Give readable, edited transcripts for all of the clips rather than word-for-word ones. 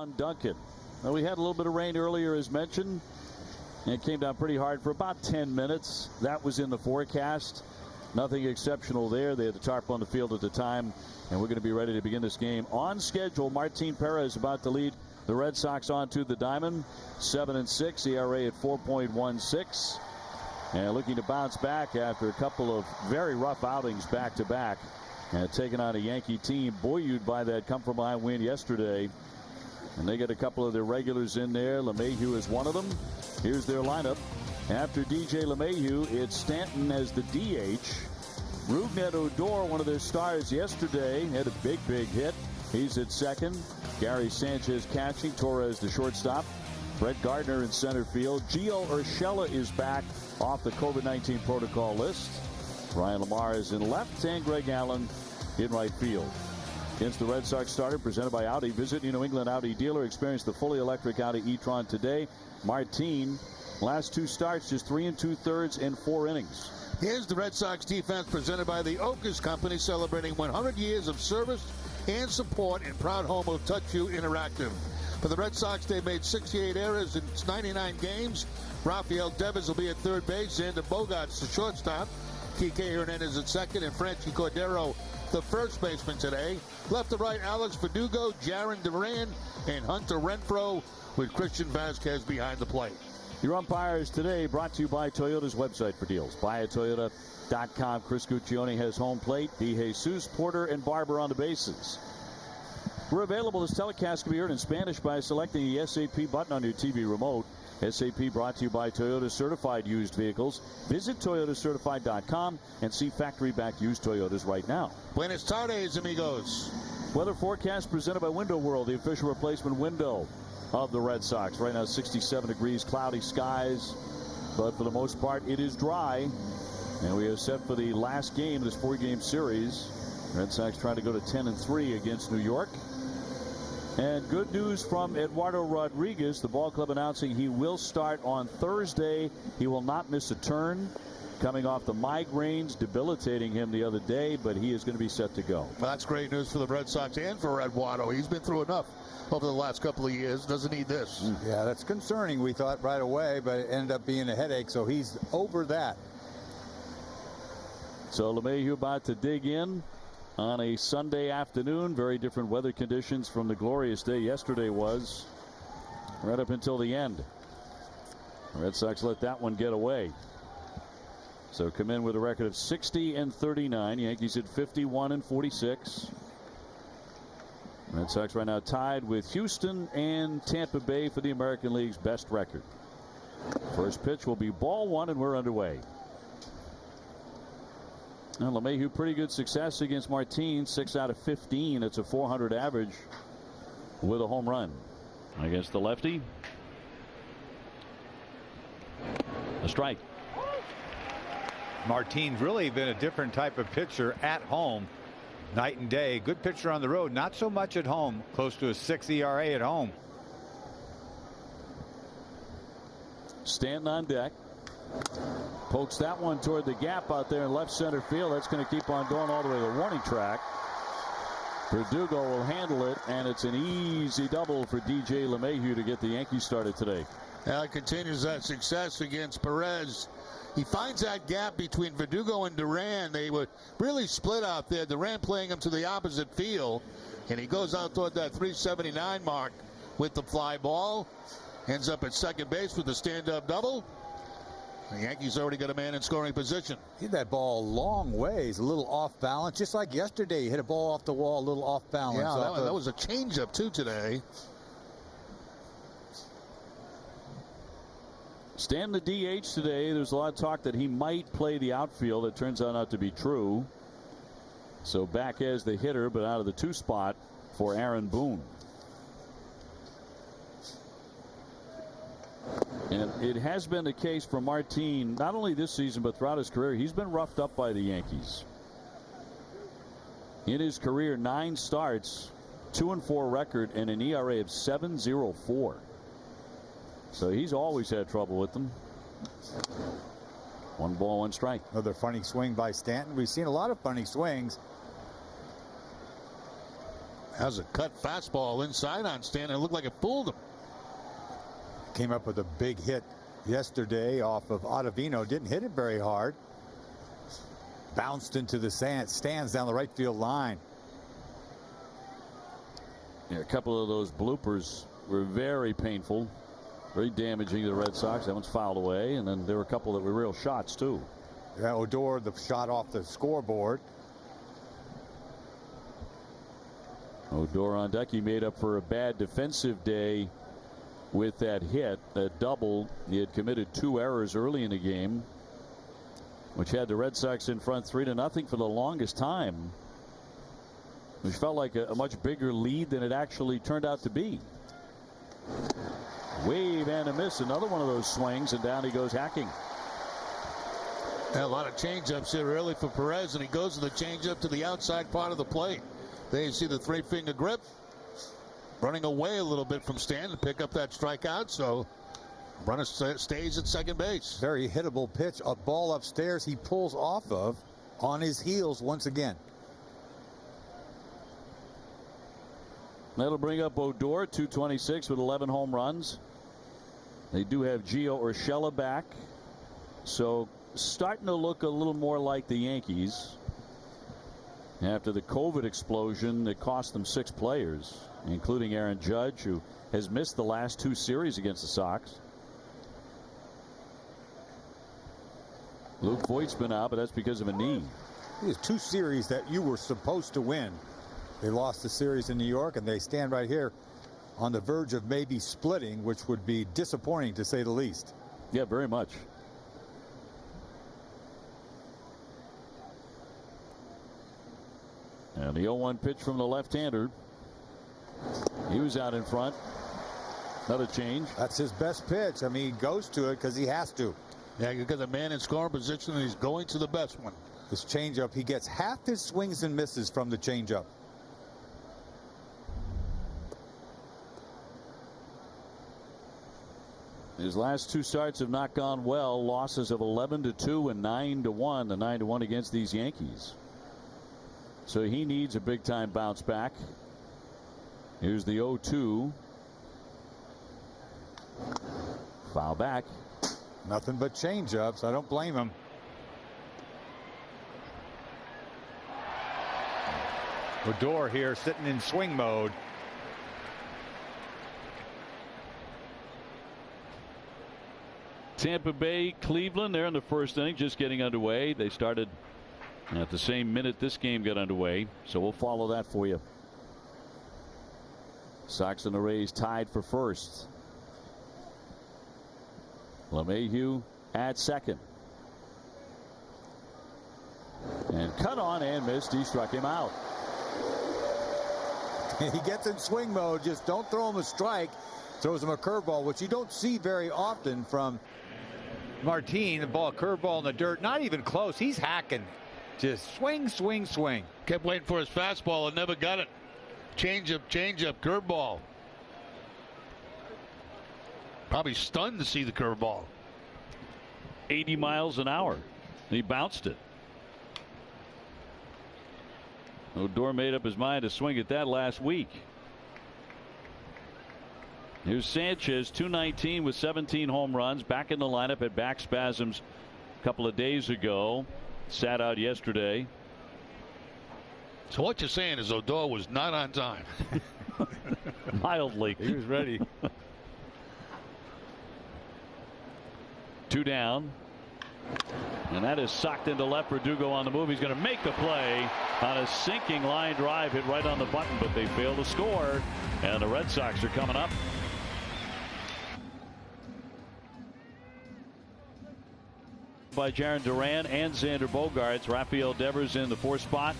on Duncan. Now, we had a little bit of rain earlier, as mentioned. And it came down pretty hard for about 10 minutes. That was in the forecast. Nothing exceptional there. They had the tarp on the field at the time. And we're going to be ready to begin this game on schedule. Martin Perez about to lead the Red Sox onto the diamond. 7-6, ERA at 4.16. And looking to bounce back after a couple of very rough outings back-to-back. And taking on a Yankee team buoyed by that come-from-behind win yesterday. And they get a couple of their regulars in there. LeMahieu is one of them. Here's their lineup. After DJ LeMahieu, it's Stanton as the DH. Rougned Odor, one of their stars yesterday, had a big hit. He's at second. Gary Sanchez catching. Torres the shortstop. Brett Gardner in center field. Gio Urshela is back off the COVID-19 protocol list. Ryan Lamar is in left, and Greg Allen in right field. Against the Red Sox starter, presented by Audi. Visit your New England Audi dealer. Experience the fully electric Audi e-tron today. Martin, last two starts, just 3 2/3 and 4 innings. Here's the Red Sox defense presented by the Oakers Company, celebrating 100 years of service and support and proud home of TouchView Interactive. For the Red Sox, they made 68 errors in 99 games. Rafael Devers will be at third base. Xander Bogaerts, the shortstop. Kike Hernandez at second, and Franchi Cordero, the first baseman today. Left to right, Alex Verdugo, Jarren Duran, and Hunter Renfroe, with Christian Vasquez behind the plate. Your umpires today brought to you by Toyota's website for deals. BuyAToyota.com. Chris Guccione has home plate. DeJesus, Porter, and Barber on the bases. We're available. This telecast can be heard in Spanish by selecting the SAP button on your TV remote. SAP brought to you by Toyota Certified Used Vehicles. Visit ToyotaCertified.com and see factory-backed used Toyotas right now. Buenas tardes, amigos. Weather forecast presented by Window World, the official replacement window of the Red Sox. Right now 67 degrees, cloudy skies, but for the most part it is dry. And we are set for the last game of this 4-game series. Red Sox trying to go to 10-3 against New York. And good news from Eduardo Rodriguez, the ball club announcing he will start on Thursday. He will not miss a turn, coming off the migraines debilitating him the other day, but he is going to be set to go. Well, that's great news for the Red Sox and for Eduardo. He's been through enough over the last couple of years. Doesn't need this. Yeah, that's concerning, we thought right away, but it ended up being a headache, so he's over that. So LeMahieu about to dig in on a Sunday afternoon. Very different weather conditions from the glorious day yesterday was, right up until the end. The Red Sox let that one get away. So come in with a record of 60-39. Yankees at 51-46. Red Sox right now tied with Houston and Tampa Bay for the American League's best record. First pitch will be ball one, and we're underway. And LeMahieu, pretty good success against Martin. 6 out of 15. It's a .400 average with a home run against the lefty. A strike. Martin's really been a different type of pitcher at home, night and day. Good pitcher on the road, not so much at home. Close to a 6 ERA at home. Stanton on deck. Pokes that one toward the gap out there in left center field. That's going to keep on going all the way to the warning track. Verdugo will handle it, and it's an easy double for DJ LeMahieu to get the Yankees started today. Now continues that success against Perez. He finds that gap between Verdugo and Duran. They were really split out there. Duran playing him to the opposite field, and he goes out toward that 379 mark with the fly ball. Ends up at second base with a stand-up double. The Yankees already got a man in scoring position. Hit that ball a long ways, a little off balance, just like yesterday. He hit a ball off the wall, a little off balance. Yeah, that was a changeup too today. Stan the DH today. There's a lot of talk that he might play the outfield. It turns out not to be true. So back as the hitter, but out of the 2 spot for Aaron Boone. And it has been the case for Martin, not only this season, but throughout his career. He's been roughed up by the Yankees. In his career, 9 starts, 2-4 record, and an ERA of 7.04. So he's always had trouble with them. 1 ball, 1 strike. Another funny swing by Stanton. We've seen a lot of funny swings. Has a cut fastball inside on Stanton. It looked like it fooled him. Came up with a big hit yesterday off of Ottavino. Didn't hit it very hard. Bounced into the stands down the right field line. Yeah, a couple of those bloopers were very painful, very damaging to the Red Sox. That one's fouled away, and then there were a couple that were real shots too. Yeah, Odor, the shot off the scoreboard. Odor on deck. He made up for a bad defensive day with that hit, that double. He had committed 2 errors early in the game, which had the Red Sox in front 3-0 for the longest time, which felt like a much bigger lead than it actually turned out to be. Wave and a miss. Another one of those swings, and down he goes hacking. A lot of changeups here early for Perez, and he goes to the changeup to the outside part of the plate. There you see the 3-finger grip. Running away a little bit from Stanton to pick up that strikeout, so runner stays at second base. Very hittable pitch. A ball upstairs he pulls off of on his heels once again. That'll bring up Odor, 226 with 11 home runs. They do have Gio Urshela back, so starting to look a little more like the Yankees after the COVID explosion that cost them 6 players, including Aaron Judge, who has missed the last 2 series against the Sox. Luke Voigt's been out, but that's because of a knee. These 2 series that you were supposed to win. They lost the series in New York, and they stand right here on the verge of maybe splitting, which would be disappointing to say the least. Yeah, very much. And the 0-1 pitch from the left-hander. He was out in front. Another change. That's his best pitch. I mean, he goes to it because he has to. Yeah, you got the man in scoring position, and he's going to the best one. This changeup, he gets half his swings and misses from the changeup. His last 2 starts have not gone well. Losses of 11-2 and 9-1. The 9-1 against these Yankees. So he needs a big time bounce back. Here's the 0-2. Foul back. Nothing but changeups. I don't blame him. Odor here sitting in swing mode. Tampa Bay, Cleveland, they're in the first inning, just getting underway. They started at the same minute this game got underway, so we'll follow that for you. Sox and the Rays tied for first. LeMahieu at second. And cut on and missed. He struck him out. He gets in swing mode. Just don't throw him a strike. Throws him a curveball, which you don't see very often from Martin. The ball, curveball in the dirt, not even close. He's hacking. Just swing, swing, swing. Kept waiting for his fastball and never got it. Changeup, curveball. Probably stunned to see the curveball. 80 miles an hour. He bounced it. Odor made up his mind to swing at that last week. Here's Sanchez, 219 with 17 home runs, back in the lineup at back spasms a couple of days ago. Sat out yesterday. So what you're saying is Odor was not on time. Mildly. He was ready. 2 down. And that is socked into left. Verdugo on the move. He's going to make the play on a sinking line drive hit right on the button, but they fail to score. And the Red Sox are coming up. By Jaron Duran and Xander Bogaerts. Rafael Devers in the 4th spot.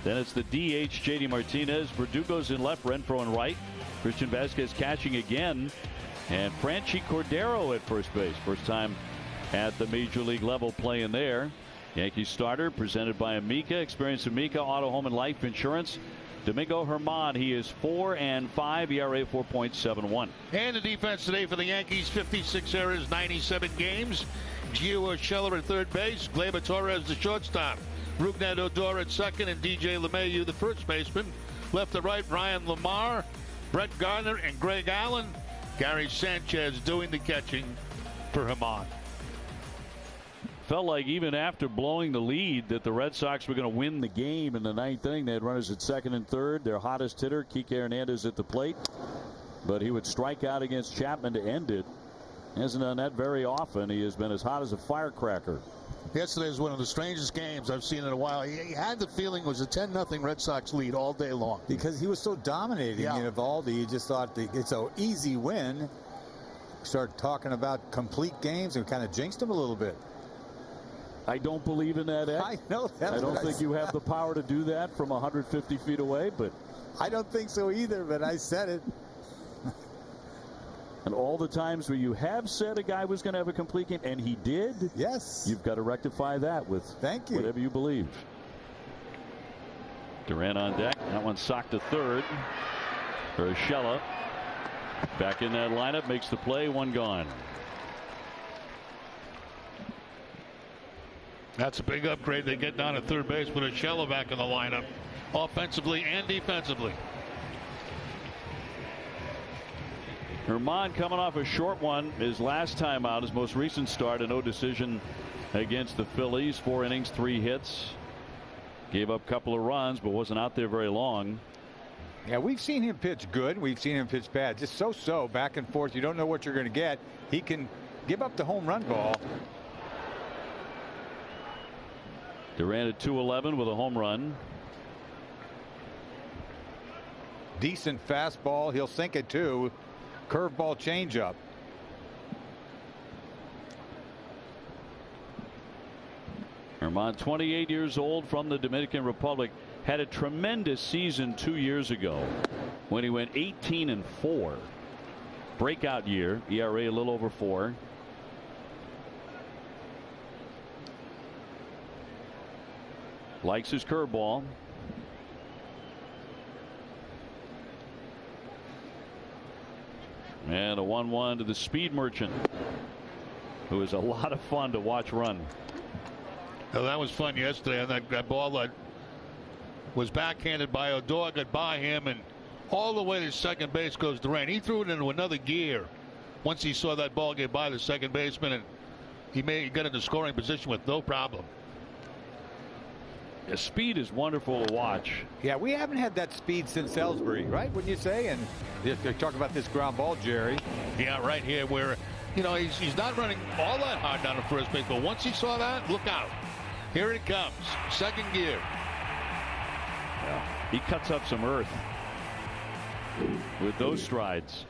Then it's the DH JD Martinez. Verdugo's in left, Renfroe in right. Christian Vasquez catching again. And Franchi Cordero at first base. First time at the major league level playing there. Yankee starter presented by Amica. Experience Amica Auto, Home and Life Insurance. Domingo Germán, he is 4-5, ERA 4.71. And the defense today for the Yankees, 56 errors, 97 games. Gio Urshela at third base, Gleyber Torres the shortstop, Rougned Odor at second, and DJ LeMahieu the first baseman. Left to right, Ryan Lamar, Brett Gardner, and Greg Allen. Gary Sanchez doing the catching for Hamon. Felt like even after blowing the lead that the Red Sox were going to win the game in the ninth inning. They had runners at second and third. Their hottest hitter, Kike Hernandez, at the plate. But he would strike out against Chapman to end it. He hasn't done that very often. He has been as hot as a firecracker. Yesterday was one of the strangest games I've seen in a while. He had the feeling it was a 10-0 Red Sox lead all day long. Because he was so dominating in Evaldi, you just thought it's an easy win. Start talking about complete games and kind of jinxed him a little bit. I don't believe in that, Ed. I know that. I don't think you have the power to do that from 150 feet away, but I don't think so either, but I said it. And all the times where you have said a guy was going to have a complete game, and he did, yes, you've got to rectify that with whatever you believe. Durant on deck. That one socked to third. Urshela back in that lineup, makes the play, one gone. That's a big upgrade. They get down to third base with Urshela back in the lineup, offensively and defensively. Herman coming off a short one his last time out, his most recent start, a no decision against the Phillies. 4 innings, 3 hits. Gave up a couple of runs, but wasn't out there very long. Yeah, we've seen him pitch good. We've seen him pitch bad. Just so back and forth. You don't know what you're going to get. He can give up the home run ball. Durant at 211 with a home run. Decent fastball. He'll sink it too. Curveball changeup. Herman, 28 years old, from the Dominican Republic, had a tremendous season 2 years ago when he went 18-4. Breakout year, ERA a little over 4. Likes his curveball. And a 1-1 to the Speed Merchant, who is a lot of fun to watch run. Well, that was fun yesterday on that ball that was backhanded by Odor, got by him, and all the way to second base goes Durant. He threw it into another gear once he saw that ball get by the second baseman, and he got into scoring position with no problem. Yeah, speed is wonderful to watch. Yeah, we haven't had that speed since Ellsbury, right? Wouldn't you say? And they talk about this ground ball, Jerry. Yeah, right here where, he's not running all that hard down to first base, but once he saw that, look out. Here it comes. Second gear. Yeah, he cuts up some earth with those strides.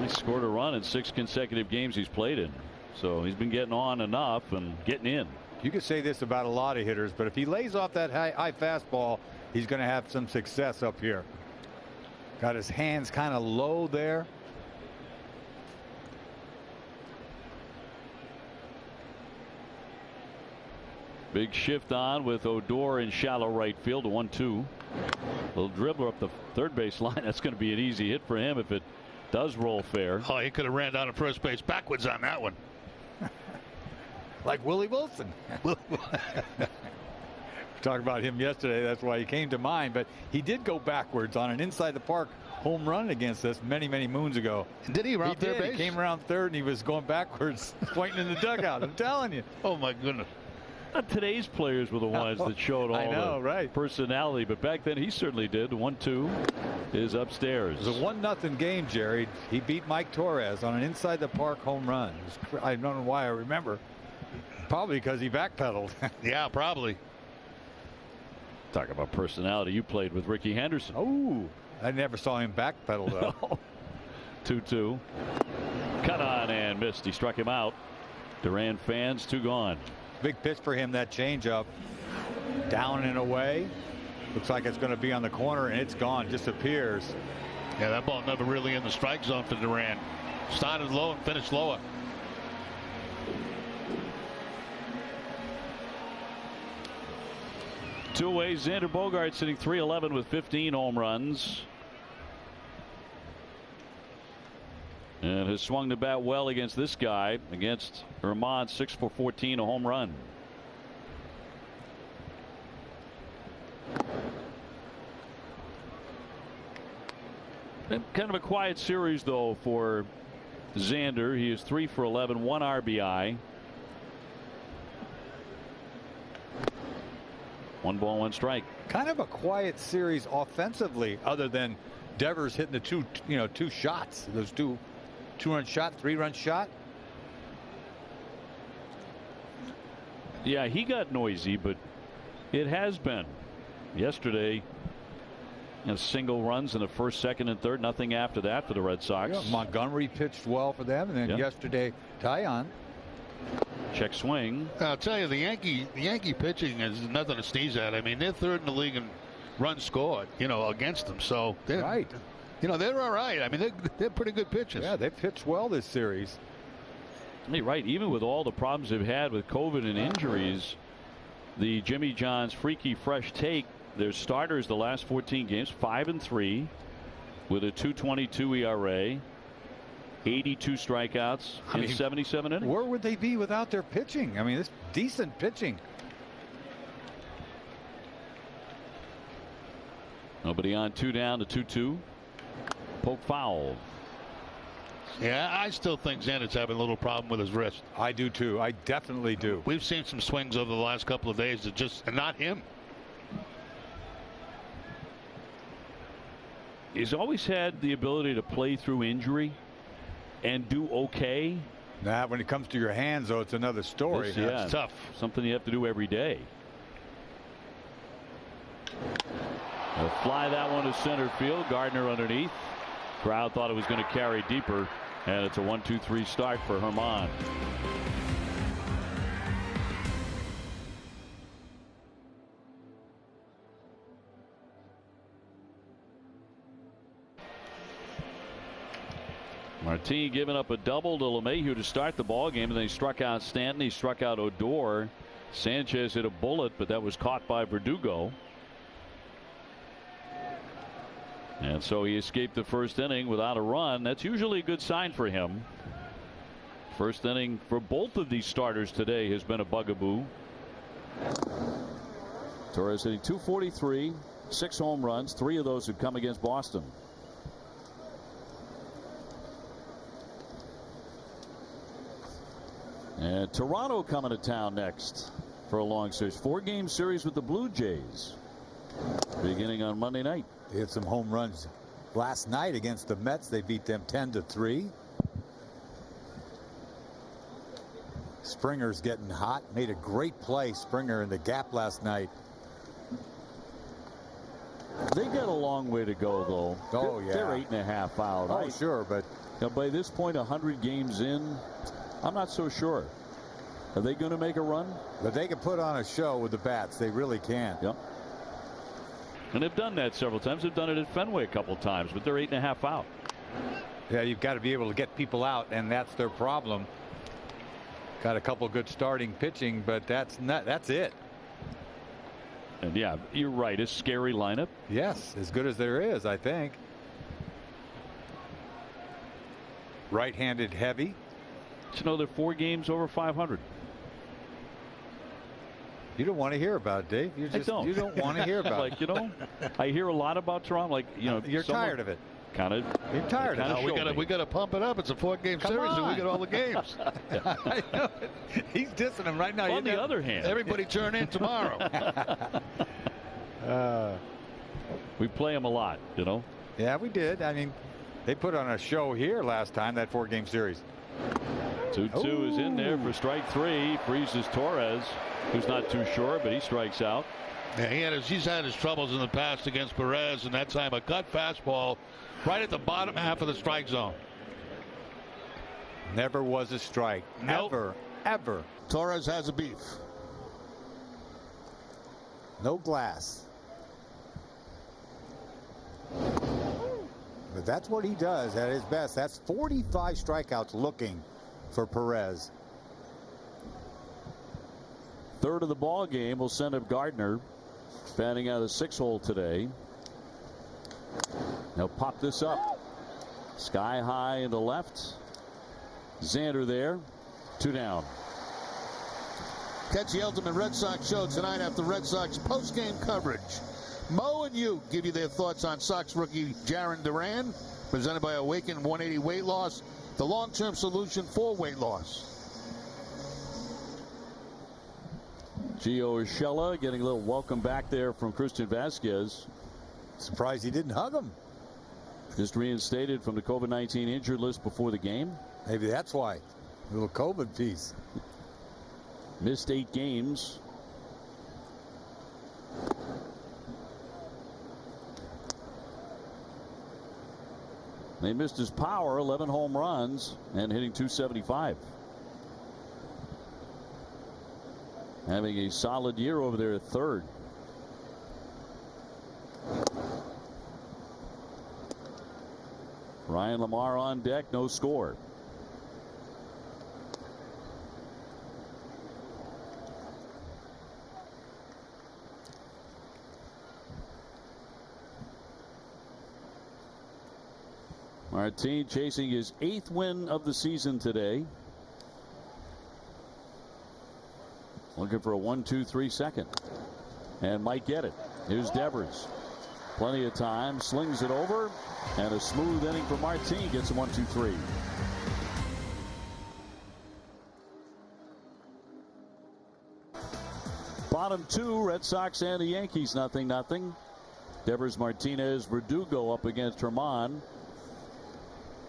He scored a run in 6 consecutive games he's played in. So he's been getting on enough and getting in. You could say this about a lot of hitters, but if he lays off that high fastball, he's going to have some success up here. Got his hands kind of low there. Big shift on with Odor in shallow right field, a 1-2. Little dribbler up the third base line. That's going to be an easy hit for him if it does roll fair. Oh, he could have ran down to first base backwards on that one. Like Willie Wilson. We talked about him yesterday. That's why he came to mind. But he did go backwards on an inside the park home run against us many moons ago. Did he around third base? He came around third and he was going backwards, pointing in the dugout. I'm telling you. Oh my goodness. Today's players were the ones that showed all the personality, but back then he certainly did. 1-2 is upstairs. It was a 1-0 game, Jerry. He beat Mike Torres on an inside the park home run. I don't know why I remember. Probably because he backpedaled. Yeah, probably. Talk about personality. You played with Ricky Henderson. Oh, I never saw him backpedal though. 2-2. Cut on and missed. He struck him out. Durant fans, 2 gone. Big pitch for him, that changeup. Down and away. Looks like it's going to be on the corner, and it's gone. Disappears. Yeah, that ball never really in the strike zone for Durant. Started low and finished lower. Two ways. Xander Bogaerts sitting 311 with 15 home runs. And has swung the bat well against this guy, against Herman, 6 for 14, a home run. Kind of a quiet series, though, for Xander. He is 3 for 11, 1 RBI. 1 ball, 1 strike. Kind of a quiet series offensively, other than Devers hitting the two shots. Those two-run shot, 3-run shot. Yeah, he got noisy, but it has been. Yesterday, single runs in the first, second, and third. Nothing after that for the Red Sox. Yeah, Montgomery pitched well for them, and then yesterday, Tyon. Check swing. I'll tell you, the Yankee pitching is nothing to sneeze at. I mean, they're third in the league in runs scored, against them. So they're right. They're all right. I mean, they're pretty good pitchers. Yeah, they pitched well this series. You're right. Even with all the problems they've had with COVID and injuries, the Jimmy John's Freaky Fresh Take, their starters the last 14 games, 5-3 with a 2.22 ERA, 82 strikeouts in 77 innings. Where would they be without their pitching? I mean, it's decent pitching. Nobody on, 2 down to 2-2. Poke foul. Yeah, I still think Xander's having a little problem with his wrist. I do too. I definitely do. We've seen some swings over the last couple of days that just not him. He's always had the ability to play through injury and do okay. Nah, when it comes to your hands, though, it's another story. It's tough. Something you have to do every day. They'll fly that one to center field. Gardner underneath. Crowd thought it was going to carry deeper, and it's a 1-2-3 start for Herman. Martin giving up a double to LeMahieu to start the ball game, and then he struck out Stanton. He struck out Odor. Sanchez hit a bullet, but that was caught by Verdugo. And so he escaped the first inning without a run. That's usually a good sign for him. First inning for both of these starters today has been a bugaboo. Torres hitting .243, 6 home runs. 3 of those have come against Boston. And Toronto coming to town next for a long series. 4-game series with the Blue Jays beginning on Monday night. They had some home runs last night against the Mets. They beat them 10-3. Springer's getting hot. Made a great play, Springer, in the gap last night. They got a long way to go, though. Oh, yeah. They're 8.5 out. Oh, sure, but by this point, 100 games in, I'm not so sure. Are they going to make a run? But they can put on a show with the bats. They really can. Yep. And they've done that several times. They've done it at Fenway a couple times, but they're 8.5 out. Yeah, you've got to be able to get people out, and that's their problem. Got a couple good starting pitching, but that's it. And yeah, you're right. A scary lineup. Yes, as good as there is, I think. Right-handed heavy. They're 4 games over 500. You don't want to hear about it, Dave. You don't want to hear about it. I hear a lot about Toronto. You're tired of it. You're tired of it. We got to pump it up. It's a 4-game series, and we get all the games. I know it. He's dissing him right now. On the other hand, everybody turn in tomorrow. We play him a lot, Yeah, we did. I mean, they put on a show here last time, that 4-game series. 2-2 is in there for strike 3. Freezes Torres, who's not too sure, but he strikes out. Yeah, he's had his troubles in the past against Perez, and that time a cut fastball right at the bottom half of the strike zone. Never was a strike. Nope. Ever. Torres has a beef. No glass. But that's what he does at his best. That's 45 strikeouts looking for Perez. Third of the ball game will send up Gardner, batting out of the 6-hole today. They'll pop this up. Sky high in the left. Xander there. 2 down. Catch the Ultimate Red Sox show tonight after Red Sox post-game coverage. Mo and you give you their thoughts on Sox rookie Jarren Duran, presented by Awaken 180 Weight Loss, the long-term solution for weight loss. Gio Urshela getting a little welcome back there from Christian Vasquez. Surprised he didn't hug him. Just reinstated from the COVID-19 injured list before the game. Maybe that's why. A little COVID piece. Missed 8 games. They missed his power, 11 home runs, and hitting .275. Having a solid year over there at third. Ryan Lamar on deck, no score. Martin chasing his 8th win of the season today. Looking for a 1-2-3 second. And might get it. Here's Devers. Plenty of time. Slings it over. And a smooth inning for Martin. Gets a 1-2-3. Bottom 2, Red Sox and the Yankees, 0-0. Devers, Martinez, Verdugo up against Herman.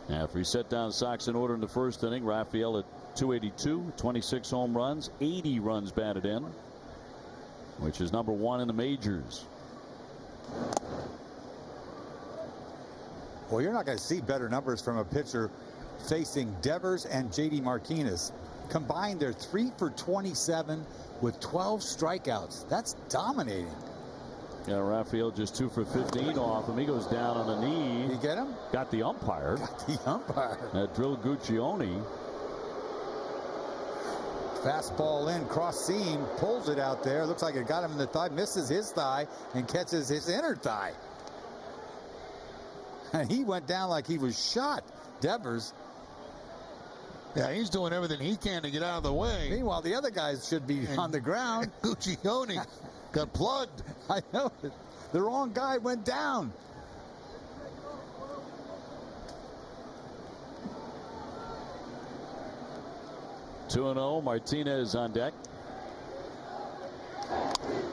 After he set down Sox in order in the first inning, Raphael at .282, 26 home runs, 80 runs batted in, which is number 1 in the majors. Well, you're not going to see better numbers from a pitcher facing Devers and J.D. Martinez. Combined, they're 3 for 27 with 12 strikeouts. That's dominating. Yeah, Raphael just 2 for 15 off him. He goes down on a knee. You get him? Got the umpire. Got the umpire. That drilled Guccione. Fastball in, cross seam, pulls it out there. Looks like it got him in the thigh, misses his thigh, and catches his inner thigh. And he went down like he was shot. Devers. Yeah, he's doing everything he can to get out of the way. Meanwhile, the other guys should be on the ground. Guccione got plugged. I know. The wrong guy went down. Two and 0. Martinez on deck.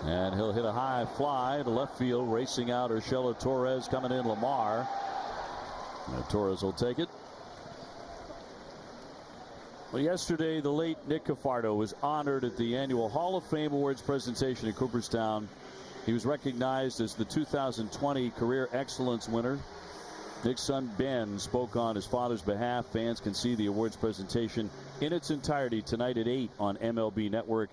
And he'll hit a high fly to left field. Racing out Urshela, Torres coming in, Lamar. And Torres will take it. Well, yesterday, the late Nick Cafardo was honored at the annual Hall of Fame Awards presentation in Cooperstown. He was recognized as the 2020 Career Excellence winner. Nick's son Ben spoke on his father's behalf. Fans can see the awards presentation in its entirety tonight at 8 on MLB Network.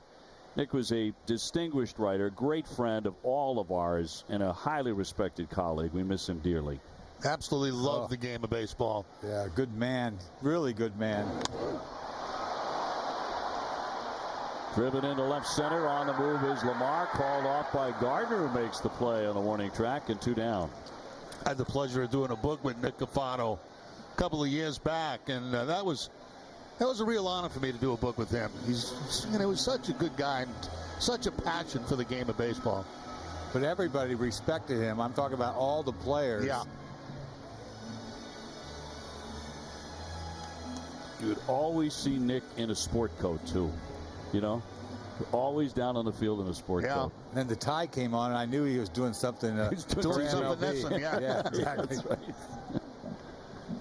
Nick was a distinguished writer, great friend of all of ours, and a highly respected colleague. We miss him dearly. Absolutely love the game of baseball. Yeah, good man. Really good man. Driven into left center. On the move is Lamar. Called off by Gardner, who makes the play on the warning track, and 2 down. I had the pleasure of doing a book with Nick Cafardo a couple of years back, and that was a real honor for me to do a book with him. He's was such a good guy and such a passion for the game of baseball. But everybody respected him. I'm talking about all the players. Yeah. You would always see Nick in a sport coat, too. You know, always down on the field in a sport coat. And then the tie came on, and I knew he was doing something. Doing something, yeah, exactly. That's right.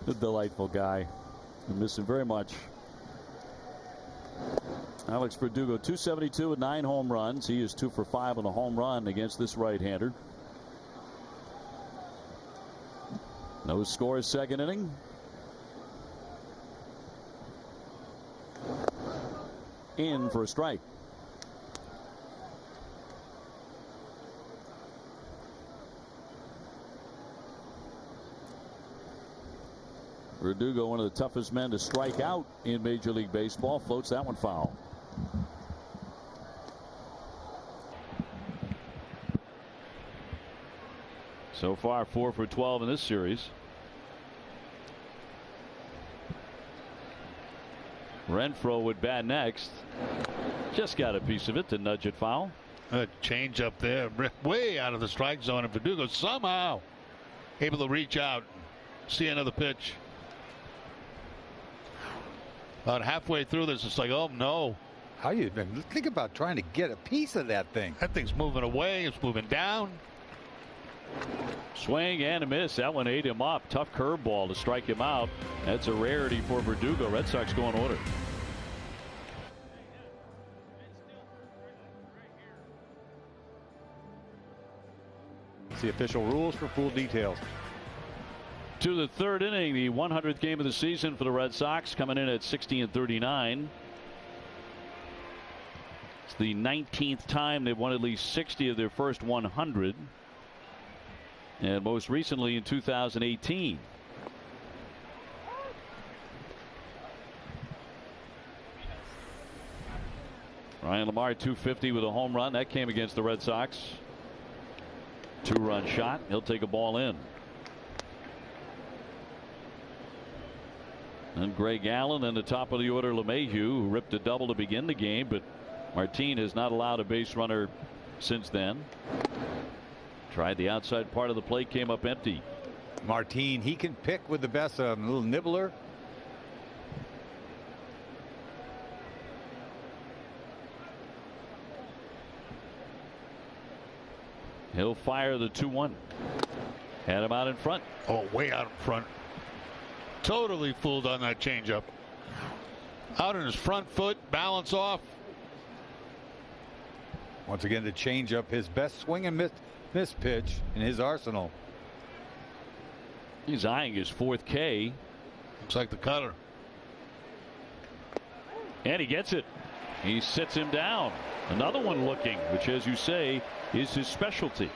A delightful guy. I miss him very much. Alex Verdugo, 272 with 9 home runs. He is 2 for 5 on a home run against this right-hander. No score, second inning. In for a strike. Verdugo, one of the toughest men to strike out in Major League Baseball, floats that one foul. So far 4 for 12 in this series. Renfroe would bat next. Just got a piece of it to nudge it foul. A change up there, way out of the strike zone, and Verdugo somehow able to reach out, see another pitch. About halfway through this, it's like, oh no. How you been? Think about trying to get a piece of that thing. That thing's moving away. It's moving down. Swing and a miss. That one ate him up. Tough curveball to strike him out. That's a rarity for Verdugo. Red Sox go in order. It's the official rules for full details. To the third inning, the 100th game of the season for the Red Sox, coming in at 60-39. It's the 19th time they've won at least 60 of their first 100. And most recently in 2018. Ryan Lamar 250 with a home run. That came against the Red Sox. 2-run shot. He'll take a ball in. And Greg Allen in the top of the order, LeMahieu, who ripped a double to begin the game, but Martin has not allowed a base runner since then. Tried the outside part of the plate, came up empty. Martin, he can pick with the best of them. A little nibbler. He'll fire the 2-1. Had him out in front. Oh, way out in front. Totally fooled on that changeup. Out on his front foot, balance off. Once again, the changeup, his best swing and miss pitch in his arsenal. He's eyeing his 4th K. Looks like the cutter. And he gets it. He sits him down. Another one looking, which, as you say, is his specialty.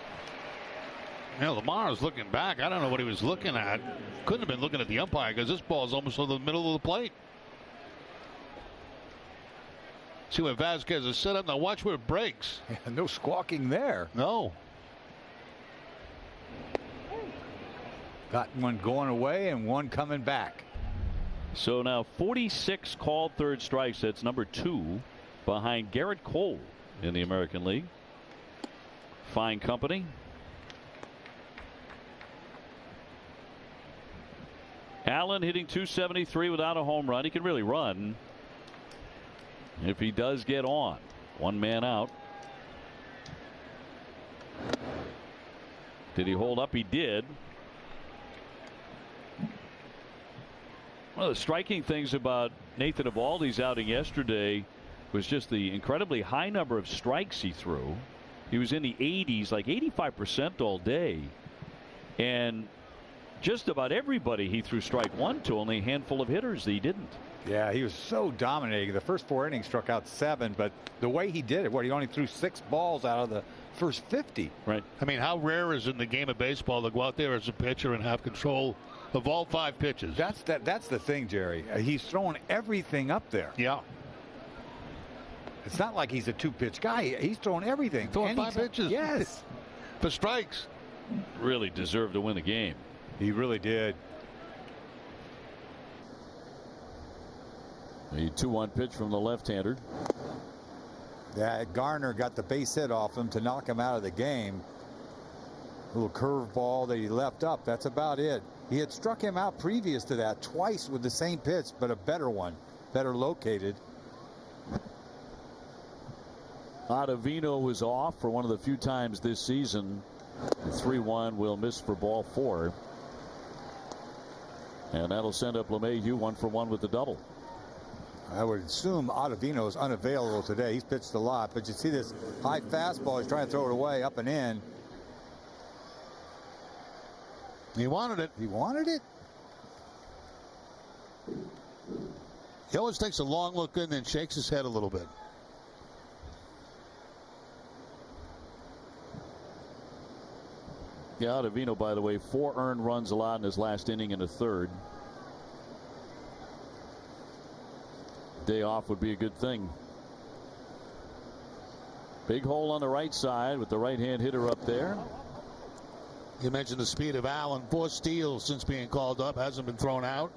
Yeah, Lamar is looking back. I don't know what he was looking at. Couldn't have been looking at the umpire because this ball is almost in the middle of the plate. See where Vasquez is set up. Now watch where it breaks. Yeah, no squawking there. No. Got one going away and one coming back. So now 46 called third strikes. That's number 2 behind Garrett Cole in the American League. Fine company. Allen hitting .273 without a home run. He can really run if he does get on. One man out. Did he hold up? He did. One of the striking things about Nathan Eovaldi's outing yesterday was just the incredibly high number of strikes he threw. He was in the 80s, like 85% all day. And just about everybody he threw strike one to, only a handful of hitters that he didn't. Yeah, he was so dominating. The first 4 innings struck out 7, but the way he did it, he only threw 6 balls out of the first 50. Right. I mean, how rare is it in the game of baseball to go out there as a pitcher and have control of all 5 pitches? That's the thing, Jerry. He's throwing everything up there. Yeah. It's not like he's a 2-pitch guy. He's throwing everything. Throwing 5 pitches. Yes. For strikes. Really deserved to win the game. He really did. The 2-1 pitch from the left-hander. Yeah, Garner got the base hit off him to knock him out of the game. Little curveball that he left up. That's about it. He had struck him out previous to that twice with the same pitch, but a better one, better located. Ottavino was off for one of the few times this season. The 3-1 will miss for ball 4. And that'll send up LeMahieu 1 for 1 with the double. I would assume Ottavino is unavailable today. He's pitched a lot, but you see this high fastball. He's trying to throw it away, up and in. He wanted it. He wanted it. He always takes a long look and then shakes his head a little bit. Yeah, Ottavino, by the way, 4 earned runs allowed in his last inning and a third. Day off would be a good thing. Big hole on the right side with the right-hand hitter up there. You mentioned the speed of Allen. 4 steals since being called up. Hasn't been thrown out.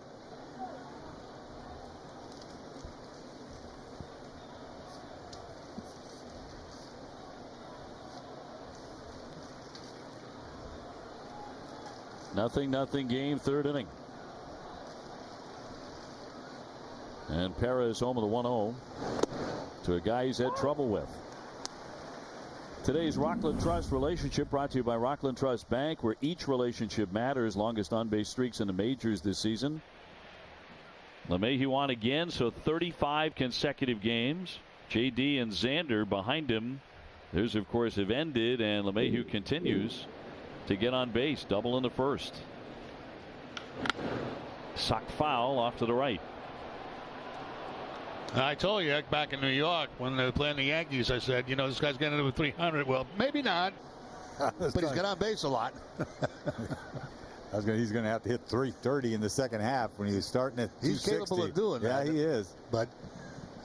0-0 game, third inning. And Perez home with a 1-0 to a guy he's had trouble with. Today's Rockland Trust relationship brought to you by Rockland Trust Bank, where each relationship matters. Longest on-base streaks in the majors this season. LeMahieu on again, so 35 consecutive games. JD and Xander behind him. Theirs, of course, have ended, and LeMahieu continues to get on base. Double in the first. Socked foul off to the right. I told you back in New York when they were playing the Yankees, I said, you know, this guy's getting over 300. Well, maybe not, but he's got on base a lot. He's going to have to hit 330 in the second half when he's starting at 260. He's capable of doing that. Yeah, he is. But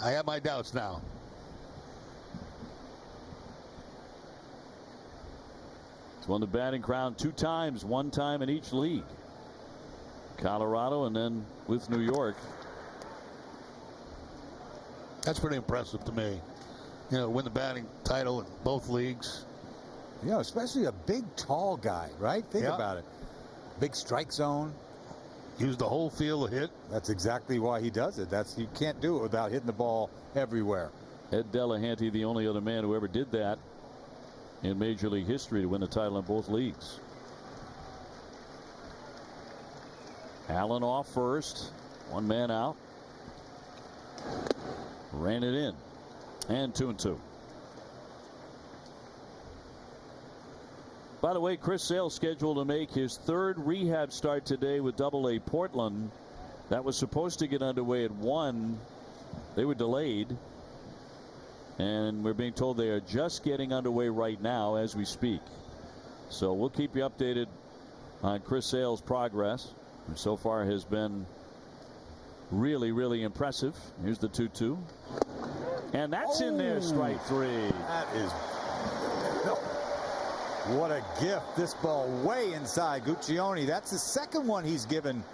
I have my doubts now. He's won the batting crown 2 times, 1 time in each league. Colorado and then with New York. That's pretty impressive to me. You know, win the batting title in both leagues. You know, especially a big, tall guy, right? Think about it. Big strike zone. Use the whole field to hit. That's exactly why he does it. You can't do it without hitting the ball everywhere. Ed Delahanty, the only other man who ever did that in Major League history to win the title in both leagues. Allen off first. 1 man out. Ran it in. And 2-2. By the way, Chris Sale's scheduled to make his 3rd rehab start today with AA Portland. That was supposed to get underway at 1. They were delayed. And we're being told they are just getting underway right now as we speak. So we'll keep you updated on Chris Sale's progress. And so far has been really, really impressive. Here's the 2-2. And that's in there, strike 3. That is. No. What a gift. This ball way inside Guccione. That's the second one he's given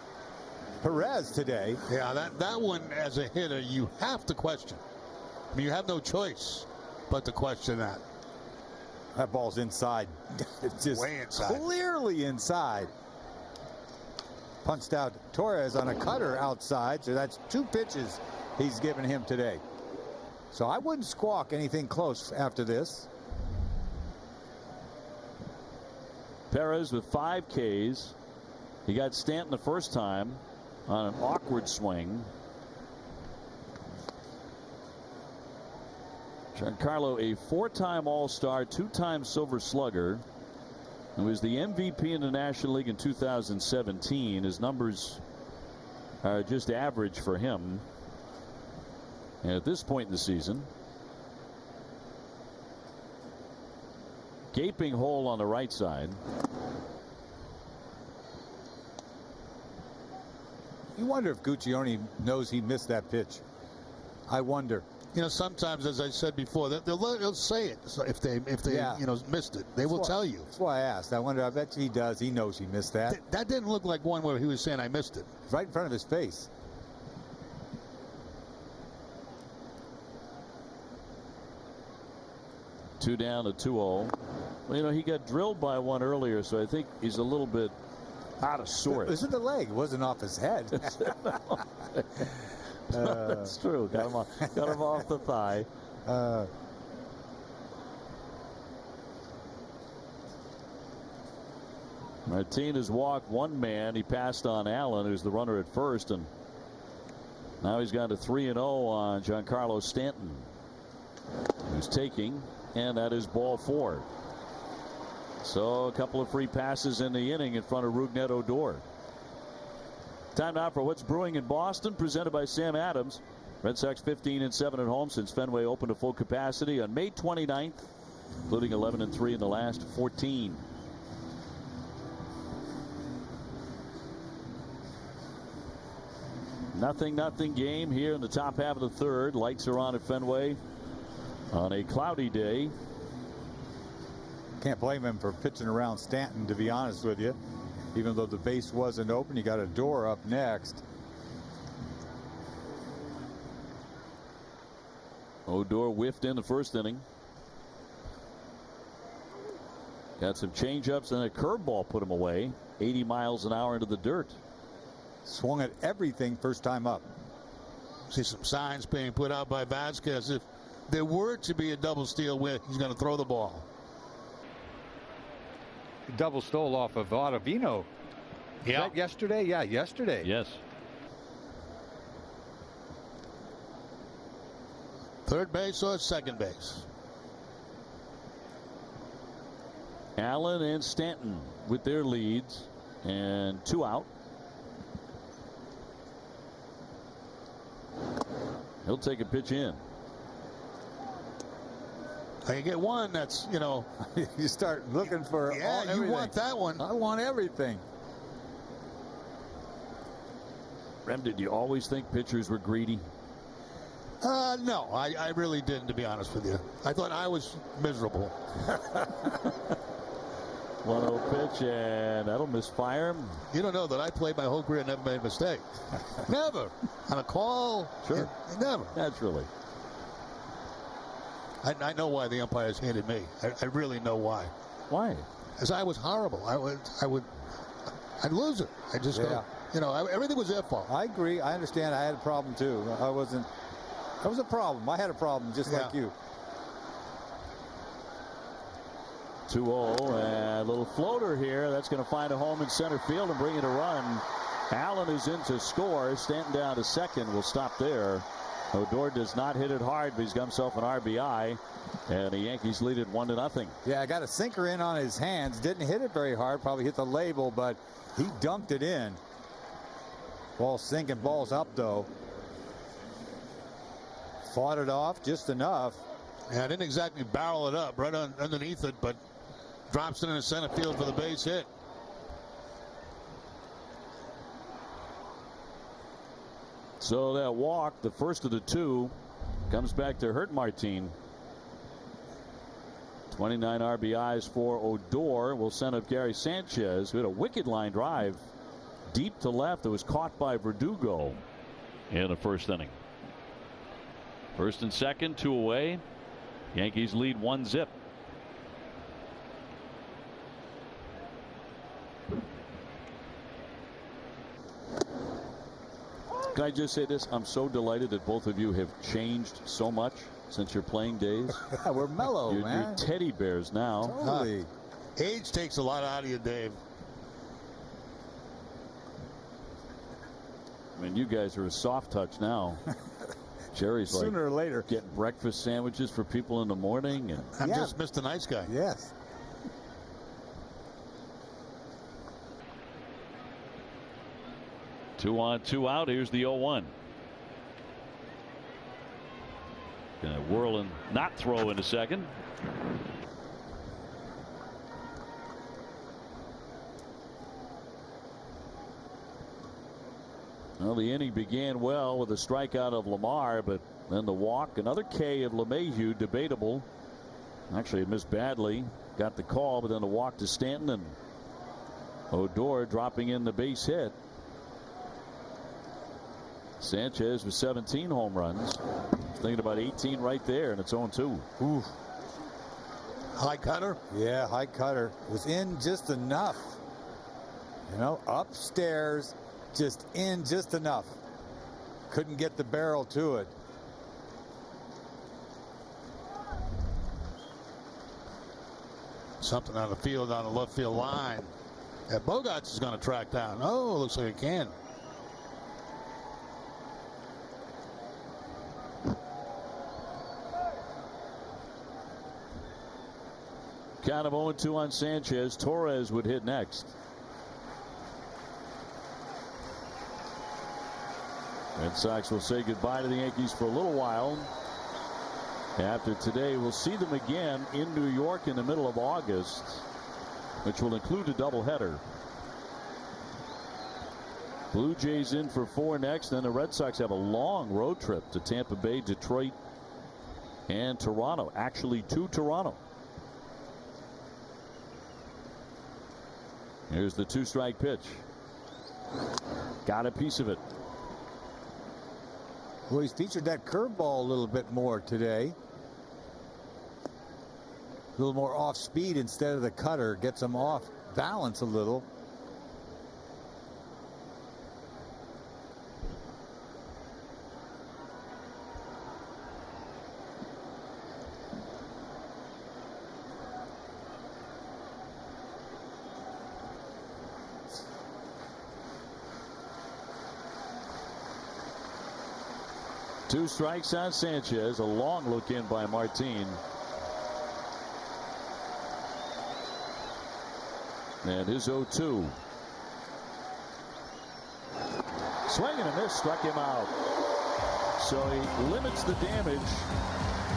Perez today. Yeah, that one as a hitter, you have to question. I mean, you have no choice but to question that. That ball's inside. It's just way inside. Clearly inside. Punched out Torres on a cutter outside, so that's 2 pitches he's given him today. So I wouldn't squawk anything close after this. Perez with 5 Ks. He got Stanton the first time on an awkward swing. Giancarlo, a 4-time All-Star, 2-time Silver Slugger, and was the MVP in the National League in 2017. His numbers are just average for him. And at this point in the season, gaping hole on the right side. You wonder if Guccione knows he missed that pitch. I wonder. You know, sometimes, as I said before, they'll say it. So if they you know, missed it, they will tell you. That's why I asked. I wonder. I bet he does. He knows he missed that. That didn't look like one where he was saying I missed it. Right in front of his face. Two down to 2-0. Well, you know, he got drilled by one earlier, so I think he's a little bit out of sorts. It was in the leg. It wasn't off his head. That's true. Got him off the thigh. Martinez walked 1 man. He passed on Allen, who's the runner at first, and now he's gone to 3-0 on Giancarlo Stanton, who's taking, and that is ball 4. So a couple of free passes in the inning in front of Rougned Odor. Time now for what's brewing in Boston, presented by Sam Adams. Red Sox 15-7 at home since Fenway opened to full capacity on May 29th, including 11-3 in the last 14. Nothing game here in the top half of the 3rd. Lights are on at Fenway on a cloudy day. Can't blame him for pitching around Stanton, to be honest with you. Even though the base wasn't open, you got Odor up next. Odor whiffed in the first inning. Got some changeups and a curveball put him away. 80 miles an hour into the dirt. Swung at everything first time up. See some signs being put out by Vasquez. If there were to be a double steal where he's going to throw the ball. Double stole off of Ottavino. Yeah. That yesterday? Yeah, yesterday. Yes. Third base or second base? Allen and Stanton with their leads, and 2 out. He'll take a pitch in. You get one that's, you know. You start looking for Yeah, you want that one. I want everything. Rem, did you always think pitchers were greedy? No, I really didn't, to be honest with you. I thought I was miserable. 1-0 pitch, and that'll misfire him. You don't know that I played my whole career and never made a mistake. Never. On a call. Sure. Never. Naturally. I know why the umpires hated me. I really know why. Why? Because I was horrible. I'd lose it. I just go, you know, everything was their fault. I agree. I understand. I had a problem too. That was a problem. I had a problem just like you. 2-0, and a little floater here. That's going to find a home in center field and bring in a run. Allen is in to score. Stanton down to second. Will stop there. Odor does not hit it hard, but he's got himself an RBI, and the Yankees lead it 1-0. Yeah, I got a sinker in on his hands. Didn't hit it very hard. Probably hit the label, but he dunked it in. Ball sinking, balls up though. Fought it off just enough. Yeah, I didn't exactly barrel it up right underneath it, but drops it in the center field for the base hit. So that walk, the first of the 2, comes back to hurt Martin. 29 RBIs for Odor will send up Gary Sanchez, who had a wicked line drive deep to left that was caught by Verdugo in the first inning. First and second, 2 away. Yankees lead 1-0. Can I just say this? I'm so delighted that both of you have changed so much since your playing days. Yeah, we're mellow, man. You're teddy bears now. Totally. Age takes a lot out of you, Dave. I mean, you guys are a soft touch now. Jerry's like sooner or later getting breakfast sandwiches for people in the morning. And I'm just Mr. Nice Guy. Yes. Two on, 2 out. Here's the 0-1. Gonna whirl and not throw into second. Well, the inning began well with a strikeout of Lamar, but then the walk, another K of LeMahieu, debatable. Actually, it missed badly. Got the call, but then the walk to Stanton, and Odor dropping in the base hit. Sanchez with 17 home runs. Thinking about 18 right there, and it's 0-2. Ooh. High cutter? Yeah, high cutter. Was in just enough. You know, upstairs, just in just enough. Couldn't get the barrel to it. Something on the field, on the left field line. Yeah, Bogarts is going to track down. Oh, looks like he can. Count of 0-2 on Sanchez. Torres would hit next. Red Sox will say goodbye to the Yankees for a little while. After today, we'll see them again in New York in the middle of August, which will include a doubleheader. Blue Jays in for 4 next. Then the Red Sox have a long road trip to Tampa Bay, Detroit, and Toronto. Actually, to Toronto. Here's the 2-strike pitch. Got a piece of it. Well, he's featured that curveball a little bit more today. a little more off speed instead of the cutter. Gets them off balance a little. Two strikes on Sanchez. A long look in by Martin. And his 0-2. Swing and a miss, struck him out. So he limits the damage.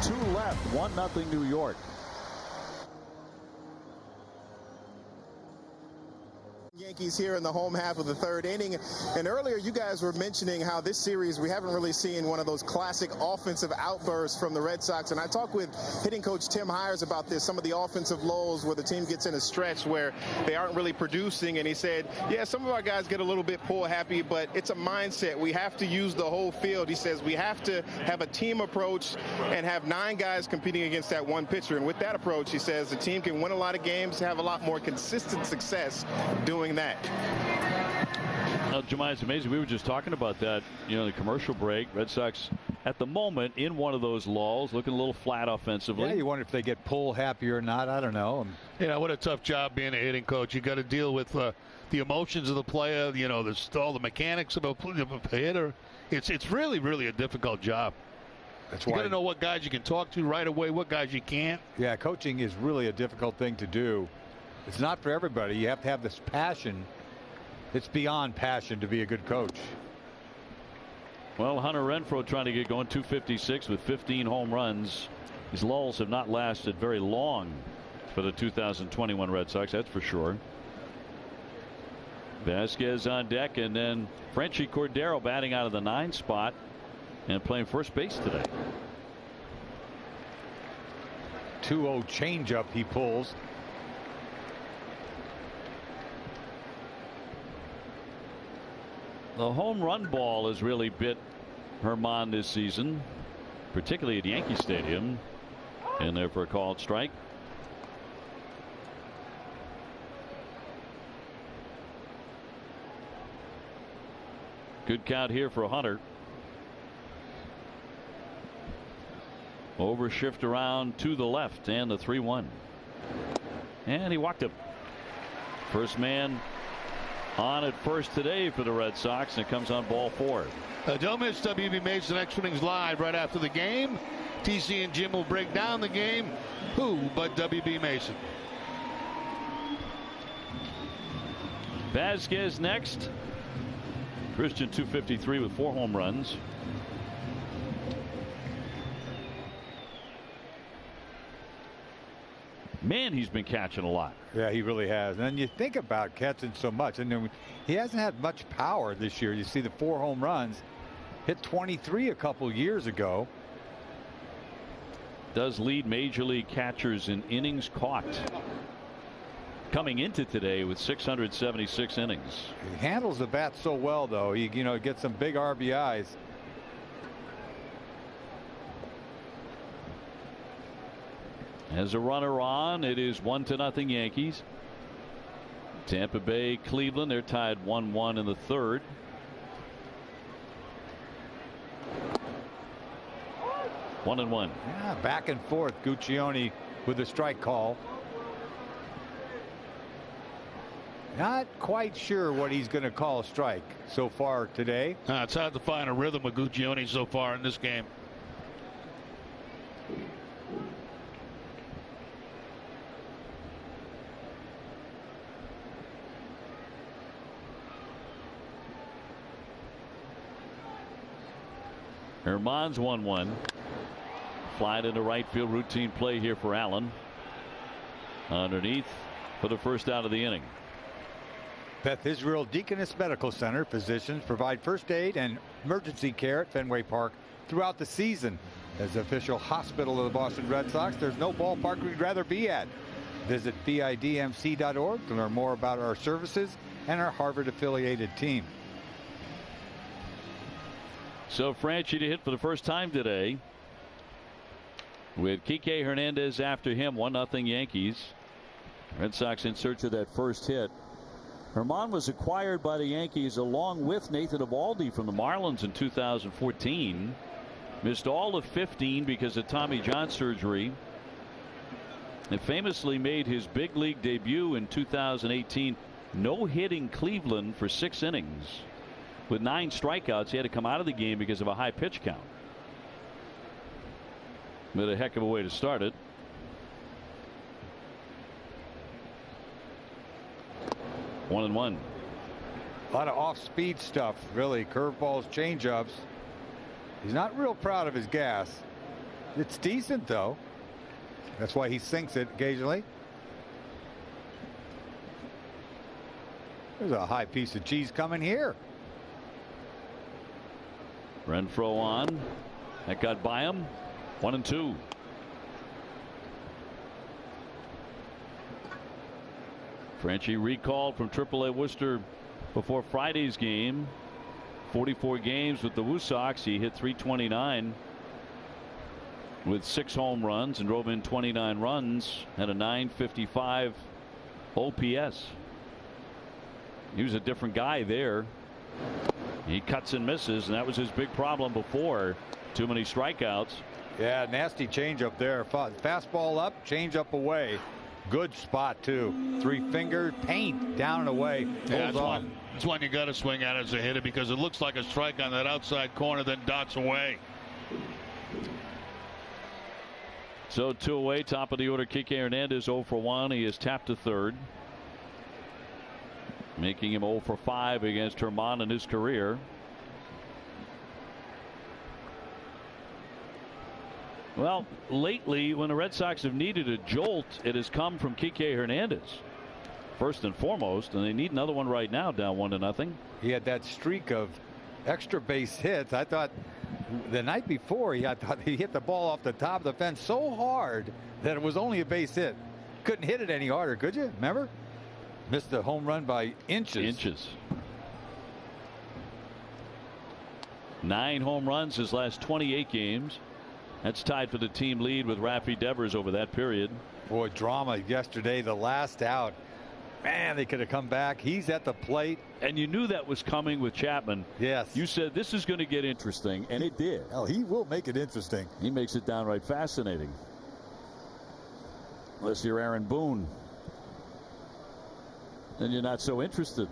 2 left, 1-0 New York. Yankees here in the home half of the 3rd inning. And earlier you guys were mentioning how this series we haven't really seen one of those classic offensive outbursts from the Red Sox. And I talked with hitting coach Tim Hires about this, some of the offensive lulls where the team gets in a stretch where they aren't really producing. And he said, yeah, some of our guys get a little bit pull happy, but it's a mindset. We have to use the whole field. He says we have to have a team approach and have 9 guys competing against that one pitcher. And with that approach, he says the team can win a lot of games, have a lot more consistent success doing that. Jemai, it's amazing. We were just talking about that, the commercial break. Red Sox at the moment in one of those lulls, looking a little flat offensively. Yeah, you wonder if they get pull happy or not. I don't know. Yeah, what a tough job being a hitting coach. You got to deal with the emotions of the player. All the mechanics of a hitter. It's really, really a difficult job. That's you why got to know what guys you can talk to right away, what guys you can't. Yeah, coaching is really a difficult thing to do. It's not for everybody. You have to have this passion. It's beyond passion to be a good coach. Well, Hunter Renfroe trying to get going, 256 with 15 home runs. These lulls have not lasted very long for the 2021 Red Sox, that's for sure. Vasquez on deck, and then Frenchie Cordero batting out of the 9 spot and playing first base today. 2-0 changeup he pulls. The home run ball has really bit Herman this season, particularly at Yankee Stadium. And there for a called strike. Good count here for Hunter. Overshift around to the left and the 3-1. And he walked him. First man on at first today for the Red Sox, and it comes on ball 4. Don't miss WB Mason Extra Innings live right after the game. TC and Jim will break down the game. Who but WB Mason? Vasquez next. Christian 253 with 4 home runs. Man, he's been catching a lot. Yeah, he really has. And you think about catching so much, and he hasn't had much power this year. You see the 4 home runs, hit 23 a couple years ago. Does lead major league catchers in innings caught. Coming into today with 676 innings. He handles the bat so well, though. He gets some big RBIs. As a runner on, it is 1-0 Yankees. Tampa Bay, Cleveland, they're tied 1-1 in the 3rd. One and one. Yeah, back and forth. Guccione with the strike call. Not quite sure what he's going to call a strike so far today. It's hard to find a rhythm with Guccione so far in this game. Herman's 1-1. Fly into right field, routine play here for Allen. Underneath for the first out of the inning. Beth Israel Deaconess Medical Center physicians provide first aid and emergency care at Fenway Park throughout the season. As the official hospital of the Boston Red Sox, there's no ballpark we'd rather be at. Visit BIDMC.org to learn more about our services and our Harvard affiliated team. So Franchi to hit for the first time today. with Kike Hernandez after him. 1-0 Yankees. Red Sox in search of that first hit. Herman was acquired by the Yankees along with Nathan Eovaldi from the Marlins in 2014. Missed all of 15 because of Tommy John surgery. And famously made his big league debut in 2018. No-hitting Cleveland for 6 innings. With 9 strikeouts, he had to come out of the game because of a high pitch count. But a heck of a way to start it. 1-1. A lot of off-speed stuff, really. Curveballs, changeups. He's not real proud of his gas. It's decent, though. That's why he sinks it occasionally. There's a high piece of cheese coming here. Renfroe on. That got by him. 1-2. Franchi recalled from AAA Worcester before Friday's game. 44 games with the Woo Sox. He hit .329 with 6 home runs and drove in 29 runs. Had a .955 OPS. He was a different guy there. He cuts and misses, and that was his big problem before. Too many strikeouts. Yeah, nasty changeup there. Fastball up, changeup away. Good spot, too. 3 fingers, paint down and away. Yeah, that's one you got to swing at as a hitter because it looks like a strike on that outside corner, then dots away. So 2 away, top of the order. Kike Hernandez 0 for 1. He is tapped to third, making him 0 for 5 against Herman in his career. Well, lately, when the Red Sox have needed a jolt, it has come from Kike Hernandez, first and foremost, and they need another one right now, down 1-0. He had that streak of extra base hits. I thought the night before, I thought he hit the ball off the top of the fence so hard that it was only a base hit. Couldn't hit it any harder, could you? Remember? Missed the home run by inches. 9 home runs his last 28 games. That's tied for the team lead with Rafi Devers over that period. Boy, drama yesterday, the last out. Man, they could have come back. He's at the plate. And you knew that was coming with Chapman. Yes. You said this is going to get interesting, and it did. Hell, he will make it interesting. He makes it downright fascinating. Unless you're Aaron Boone, then you're not so interested.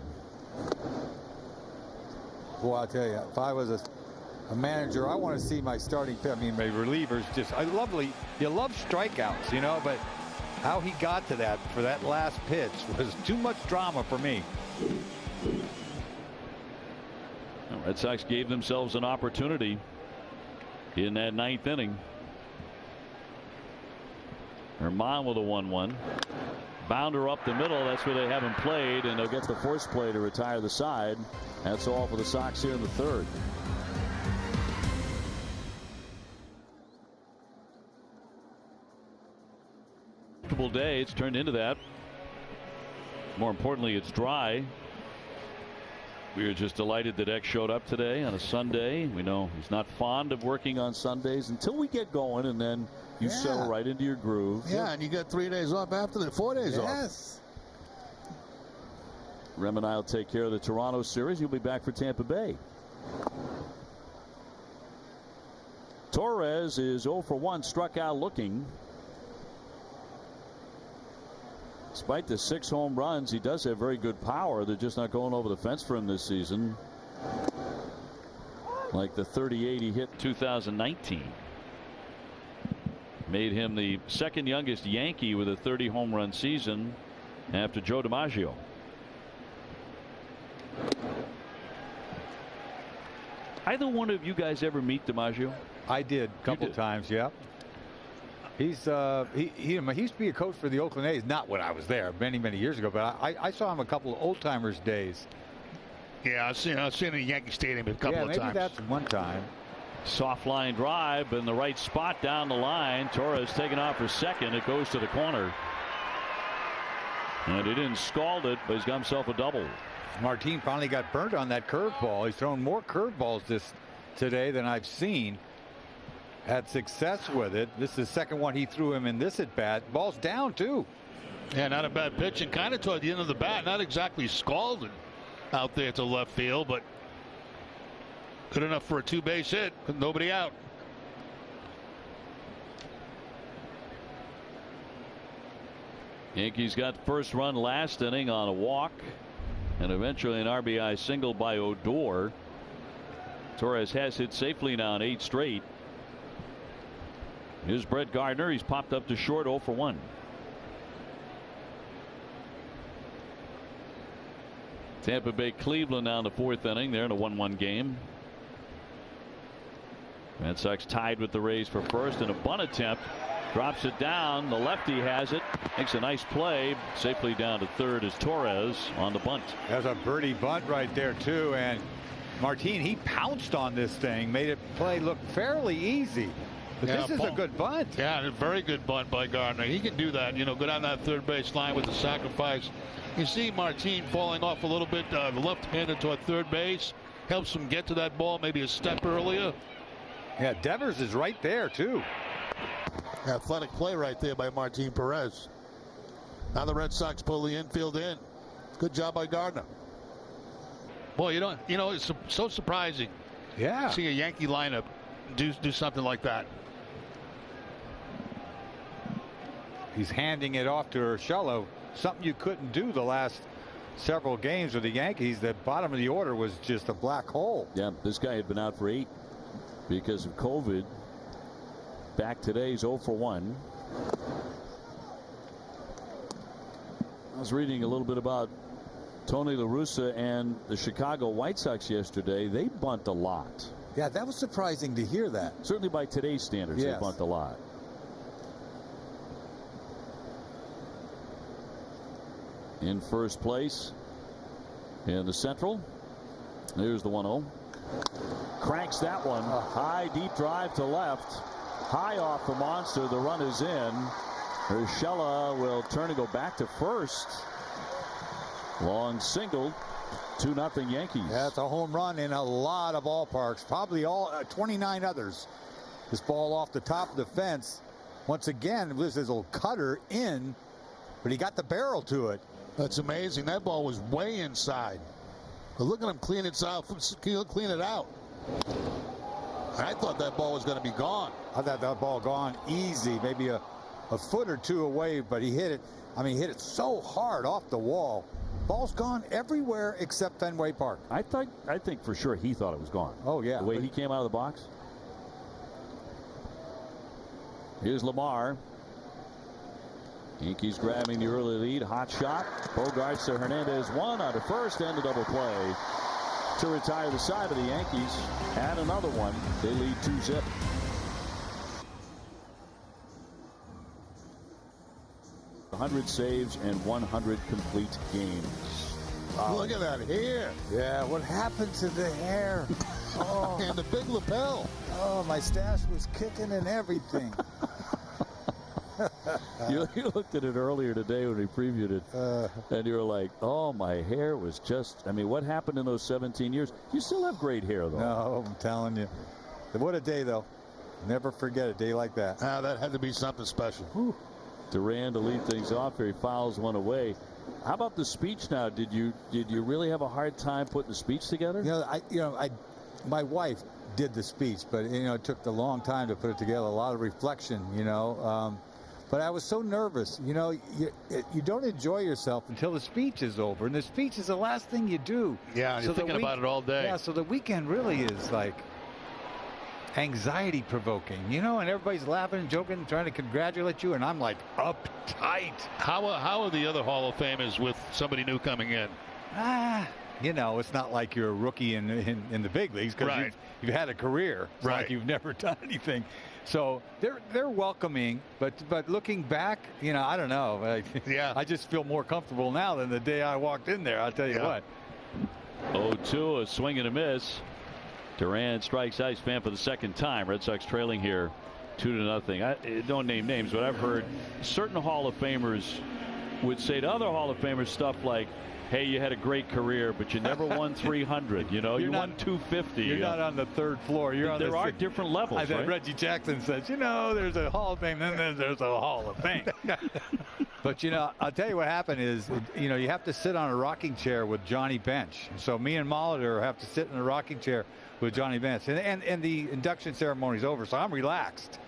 Well, I'll tell you, if I was a manager, I want to see my starting pitch. I mean, my relievers just, you love strikeouts, you know, but how he got to that for that last pitch was too much drama for me. The Red Sox gave themselves an opportunity in that 9th inning. Herman with a 1-1. Bounder up the middle. That's where they haven't played, and they'll get the force play to retire the side. That's all for the Sox here in the 3rd. Day, it's turned into that. More importantly, it's dry. We are just delighted that X showed up today on a Sunday. We know he's not fond of working on Sundays until we get going, and then you settle right into your groove. Yeah, and you got 3 days off after that, 4 days off. Yes. Rem and I will take care of the Toronto series. You'll be back for Tampa Bay. Torres is 0 for 1, struck out looking. Despite the 6 home runs, he does have very good power. They're just not going over the fence for him this season, like the 38 he hit 2019. Made him the 2nd youngest Yankee with a 30 home run season after Joe DiMaggio. Either one of you guys ever meet DiMaggio? I did a couple times, yeah. He's he used to be a coach for the Oakland A's, not when I was there many years ago, but I saw him a couple of old timers days. Yeah, I've seen him at Yankee Stadium a couple of times. Yeah, maybe that's one time. Soft line drive in the right spot down the line. Torres taking off for second. It goes to the corner. And he didn't scald it, but he's got himself a double. Martin finally got burnt on that curveball. He's thrown more curveballs today than I've seen. had success with it. This is the second one he threw him in this at bat. Ball's down too. Yeah, not a bad pitch, and kind of toward the end of the bat. Not exactly scalding out there to left field, but good enough for a 2-base hit with nobody out. Yankees got first run last inning on a walk, and eventually an RBI single by Odor. Torres has hit safely now in 8 straight. Here's Brett Gardner. He's popped up to short, 0 for 1. Tampa Bay Cleveland now in the 4th inning. They're in a 1-1 game. Red Sox tied with the Rays for first, and a bunt attempt. Drops it down. The lefty has it. Makes a nice play. Safely down to third is Torres on the bunt. There's a birdie bunt right there too, and Martin, he pounced on this thing, made it play look fairly easy. But yeah, this is a good bunt. Yeah, a very good bunt by Gardner. He can do that, go down that third base line with the sacrifice. You see Martin falling off a little bit, left-handed toward third base. Helps him get to that ball maybe a step earlier. Yeah, Devers is right there too. Athletic play right there by Martin Perez. Now the Red Sox pull the infield in. Good job by Gardner. Boy, it's so surprising. Yeah. See a Yankee lineup do something like that. He's handing it off to Urshela, something you couldn't do the last several games with the Yankees. The bottom of the order was just a black hole. Yeah, this guy had been out for 8 because of COVID. Back today's 0 for 1. I was reading a little bit about Tony La Russa and the Chicago White Sox yesterday. They bunt a lot. Yeah, that was surprising to hear that. Certainly by today's standards, yes. They bunt a lot. In first place in the Central. There's the 1-0. Cranks that one. A high deep drive to left. High off the monster. The run is in. Urshela will turn and go back to first. Long single. 2-0 Yankees. Yeah, it's a home run in a lot of ballparks. Probably all 29 others. This ball off the top of the fence. Once again, this is a little cutter in, but he got the barrel to it. That's amazing. That ball was way inside. But look at him clean it out. Clean it out. I thought that ball was going to be gone. I thought that ball gone easy, maybe a foot or two away, but he hit it. I mean, he hit it so hard off the wall. Ball's gone everywhere except Fenway Park. I think for sure he thought it was gone. Oh yeah, the way he came out of the box. Here's Lamar. Yankees grabbing the early lead. Hot shot. Bogarts to Hernandez. 1 out of first and a double play to retire the side of the Yankees. Add another one. They lead 2-0. ...100 saves and 100 complete games. Look at that hair. Yeah, what happened to the hair? Oh, and the big lapel. Oh, my stash was kicking and everything. You looked at it earlier today when we previewed it, and you were like, oh, my hair was just, I mean, what happened in those 17 years? You still have great hair, though. No, I'm telling you. What a day, though. Never forget a day like that. That had to be something special. Whew. Duran to lead things off here. He fouls one away. How about the speech now? Did you really have a hard time putting the speech together? My wife did the speech, but it took a long time to put it together. A lot of reflection, But I was so nervous. You don't enjoy yourself until the speech is over, and the speech is the last thing you do. Yeah, you're thinking about it all day. Yeah, so the weekend really is like anxiety provoking, and everybody's laughing and joking, trying to congratulate you, and I'm like uptight. How are the other Hall of Famers with somebody new coming in? It's not like you're a rookie in the big leagues because right. you've had a career. It's right. Like you've never done anything. So they're welcoming, but looking back, I don't know. Yeah. I just feel more comfortable now than the day I walked in there. I'll tell you what. 0-2, a swing and a miss. Duran strikes ice fan for the second time. Red Sox trailing here 2-0. I don't name names, but I've heard certain Hall of Famers would say to other Hall of Famers stuff like, hey, you had a great career, but you never won 300. You know, you won 250. You're not on the third floor. You're on there are different levels, right? Reggie Jackson says, you know, there's a Hall of Fame, and then there's a Hall of Fame. But, you know, I'll tell you what happened is, you know, you have to sit on a rocking chair with Johnny Bench. So me and Molitor have to sit in a rocking chair with Johnny Bench. And the induction ceremony's over, so I'm relaxed,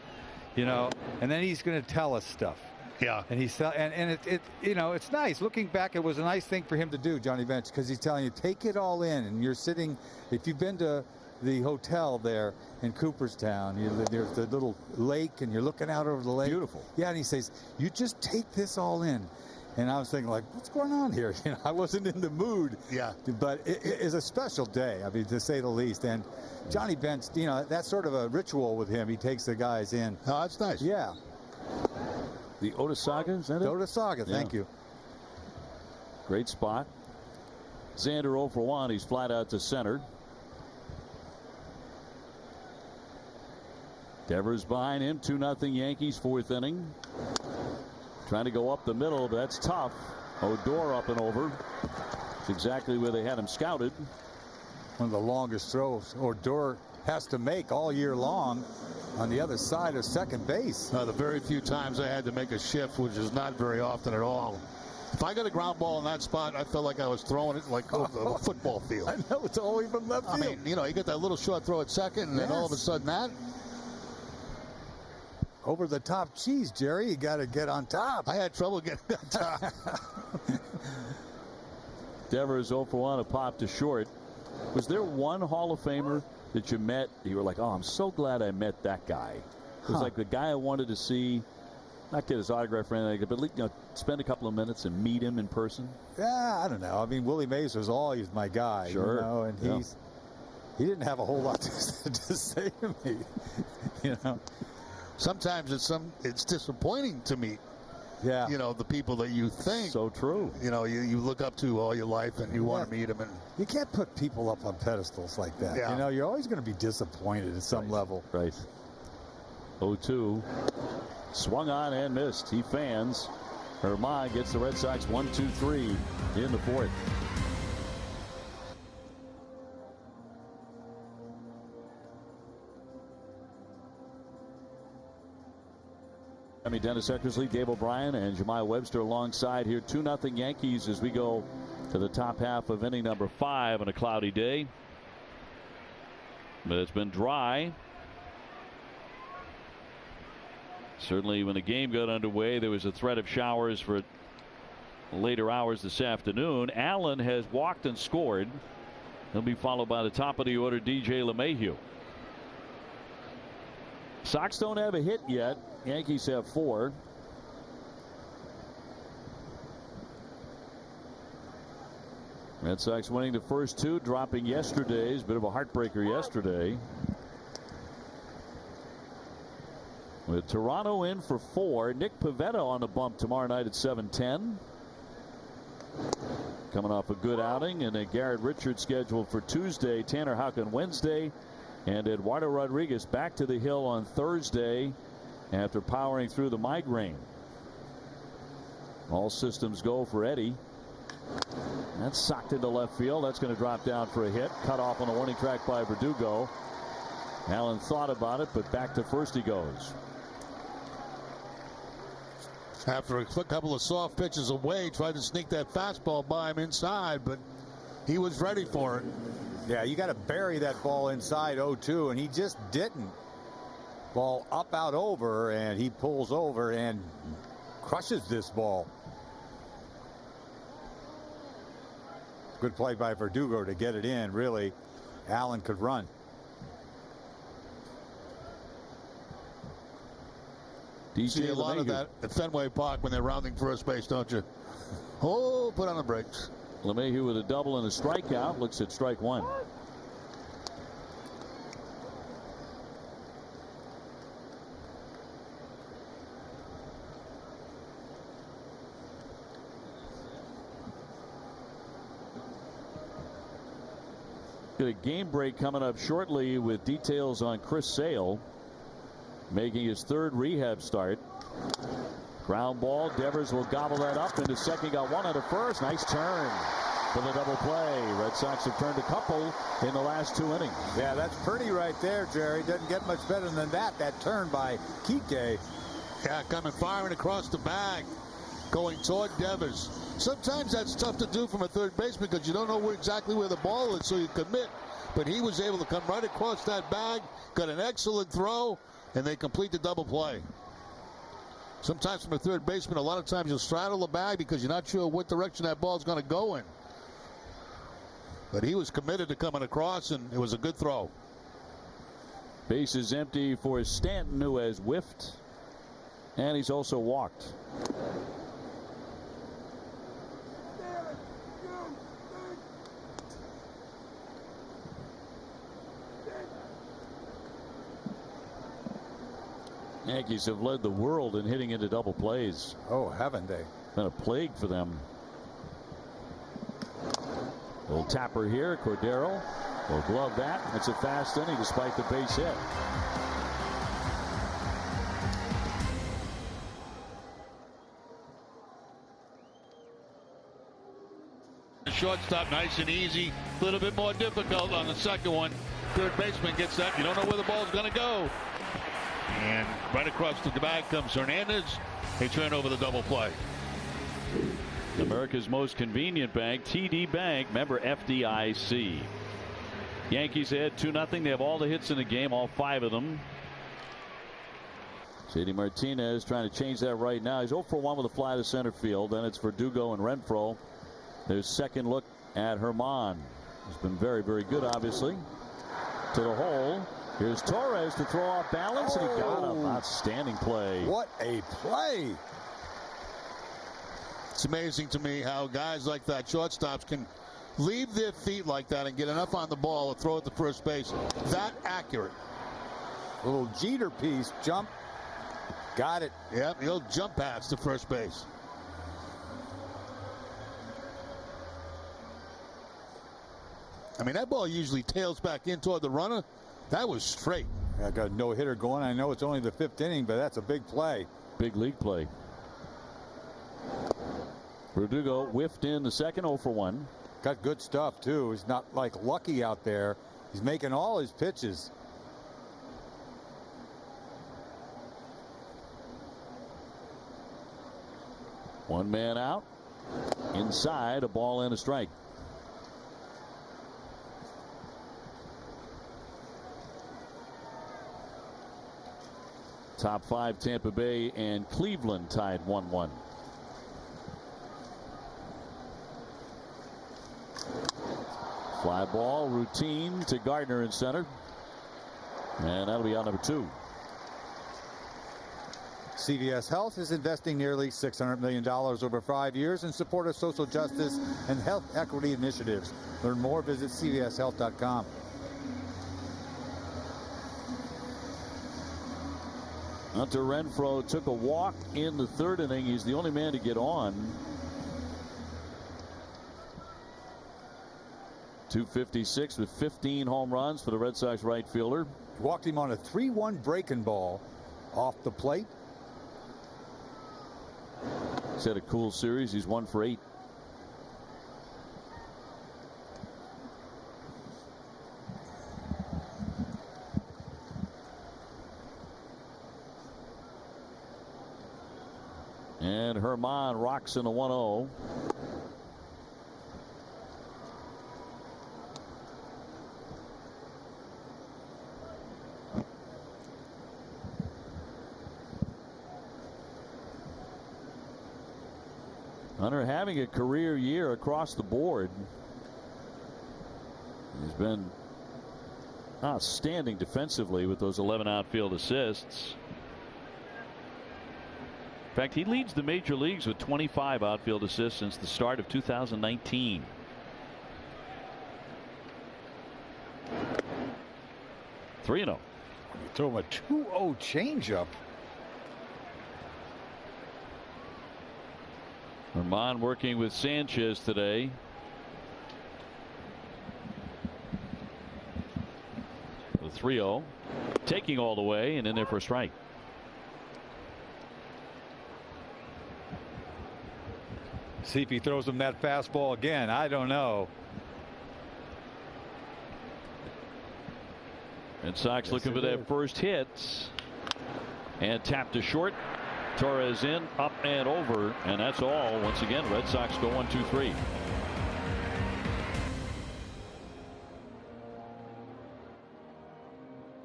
you know. And then he's going to tell us stuff. Yeah. And it you know, it's nice. Looking back, it was a nice thing for him to do, Johnny Bench, because he's telling you, take it all in. And you're sitting, if you've been to the hotel there in Cooperstown, there's the little lake, and you're looking out over the lake. Beautiful. Yeah, and he says, you just take this all in. And I was thinking, like, what's going on here? You know, I wasn't in the mood. Yeah. But it is a special day, I mean, to say the least. And Johnny Bench, you know, that's sort of a ritual with him. He takes the guys in. Oh, that's nice. Yeah. The Otis Saga, is that it? The Otis Saga, thank you. Great spot. Xander 0 for 1. He's flat out to center. Devers behind him. 2-0 Yankees, 4th inning. Trying to go up the middle, but that's tough. Odor up and over. It's exactly where they had him scouted. One of the longest throws Odor has to make all year long on the other side of second base. The very few times I had to make a shift, which is not very often at all. If I got a ground ball in that spot, I felt like I was throwing it like a football field. I know, it's all even left field. I mean, you know, you get that little short throw at second, and then all of a sudden that. Over the top cheese, Jerry. You got to get on top. I had trouble getting on top. Devers 0 for 1, a pop to short. Was there one Hall of Famer that you met, you were like, oh, I'm so glad I met that guy? It was like the guy I wanted to see, not get his autograph or anything, but you know, spend a couple of minutes and meet him in person. Yeah, I don't know. I mean, Willie Mays was always my guy. Sure. You know, and he didn't have a whole lot to say to me. You know. Sometimes it's disappointing to meet. Yeah. You know, the people that you think. So true. You know, you look up to all your life, and you want to meet them. And you can't put people up on pedestals like that. Yeah. You know, you're always going to be disappointed at some level. Right. 0-2. Swung on and missed. He fans. Herman gets the Red Sox 1-2-3 in the 4th. I mean, Dennis Eckersley, Dave O'Brien, and Jemiah Webster alongside here. 2-0 Yankees as we go to the top half of inning number 5 on a cloudy day. But it's been dry. Certainly when the game got underway, there was a threat of showers for later hours this afternoon. Allen has walked and scored. He'll be followed by the top of the order, DJ LeMahieu. Sox don't have a hit yet. Yankees have 4. Red Sox winning the first 2, dropping yesterday's. Bit of a heartbreaker yesterday. With Toronto in for 4. Nick Pivetta on the bump tomorrow night at 7:10. Coming off a good outing. And then Garrett Richards scheduled for Tuesday. Tanner Houck on Wednesday. And Eduardo Rodriguez back to the hill on Thursday after powering through the migraine. All systems go for Eddie. That's socked into left field. That's going to drop down for a hit. Cut off on the warning track by Verdugo. Allen thought about it, but back to first he goes. After a couple of soft pitches away, tried to sneak that fastball by him inside, but he was ready for it. Yeah, you got to bury that ball inside 0-2, and he just didn't. Ball up, out, over, and he pulls over and crushes this ball. Good play by Verdugo to get it in. Really, Allen could run. You see a lot of that at Fenway Park when they're rounding first base, don't you? Oh, put on the brakes. LeMahieu with a double and a strikeout. Looks at strike 1. Got a game break coming up shortly with details on Chris Sale making his 3rd rehab start. Ground ball. Devers will gobble that up into second. Got one out of first. Nice turn. for the double play. Red Sox have turned a couple in the last 2 innings. Yeah, that's pretty right there, Jerry. Doesn't get much better than that. That turn by Kike. Yeah, coming firing across the bag, going toward Devers. Sometimes that's tough to do from a third baseman because you don't know exactly where the ball is, so you commit. But he was able to come right across that bag, got an excellent throw, and they complete the double play. Sometimes from a third baseman, a lot of times you'll straddle the bag because you're not sure what direction that ball's going to go in. But he was committed to coming across, and it was a good throw. Base is empty for Stanton, who has whiffed, and he's also walked. Yankees have led the world in hitting into double plays. Oh, haven't they? Been a plague for them. Little tapper here. Cordero will glove that. It's a fast inning despite the base hit. The shortstop, nice and easy. A little bit more difficult on the second one. Third baseman gets that. You don't know where the ball's going to go. And right across the bag comes Hernandez. They turn over the double play. America's most convenient bank, TD Bank, member FDIC. Yankees ahead 2-0. They have all the hits in the game, all 5 of them. JD Martinez trying to change that right now. He's 0 for 1 with a fly to center field. Then it's Verdugo and Renfroe. Their second look at Herman. He's been very, very good, obviously. To the hole. Here's Torres to throw off balance, and he got him. Outstanding play. What a play. It's amazing to me how guys like that, shortstops, can leave their feet like that and get enough on the ball to throw it to first base. That accurate. Little Jeter piece, jump. Got it. Yep, he'll jump pass to first base. I mean, that ball usually tails back in toward the runner. That was straight. I got a no-hitter going. I know it's only the 5th inning, but that's a big play. Big league play. Verdugo whiffed in the second, 0 for 1. Got good stuff, too. He's not like lucky out there. He's making all his pitches. One man out. Inside, a ball and a strike. Top 5, Tampa Bay and Cleveland tied 1-1. Fly ball, routine to Gardner in center. And that'll be out number 2. CVS Health is investing nearly $600 million over 5 years in support of social justice and health equity initiatives. Learn more, visit cvshealth.com. Hunter Renfroe took a walk in the 3rd inning. He's the only man to get on. .256 with 15 home runs for the Red Sox right fielder. Walked him on a 3-1 breaking ball off the plate. He's had a cool series. He's 1 for 8. And Herman rocks in a 1-0. Hunter having a career year across the board. He's been outstanding defensively with those 11 outfield assists. In fact, he leads the major leagues with 25 outfield assists since the start of 2019. Three 3-0. Throw him a 2-0 changeup. Herman working with Sanchez today. The 3-0. Taking all the way and in there for a strike. See if he throws him that fastball again. I don't know. Red Sox looking for that first hit. And tapped to short. Torres in, up and over, and that's all. Once again, Red Sox go 1-2-3.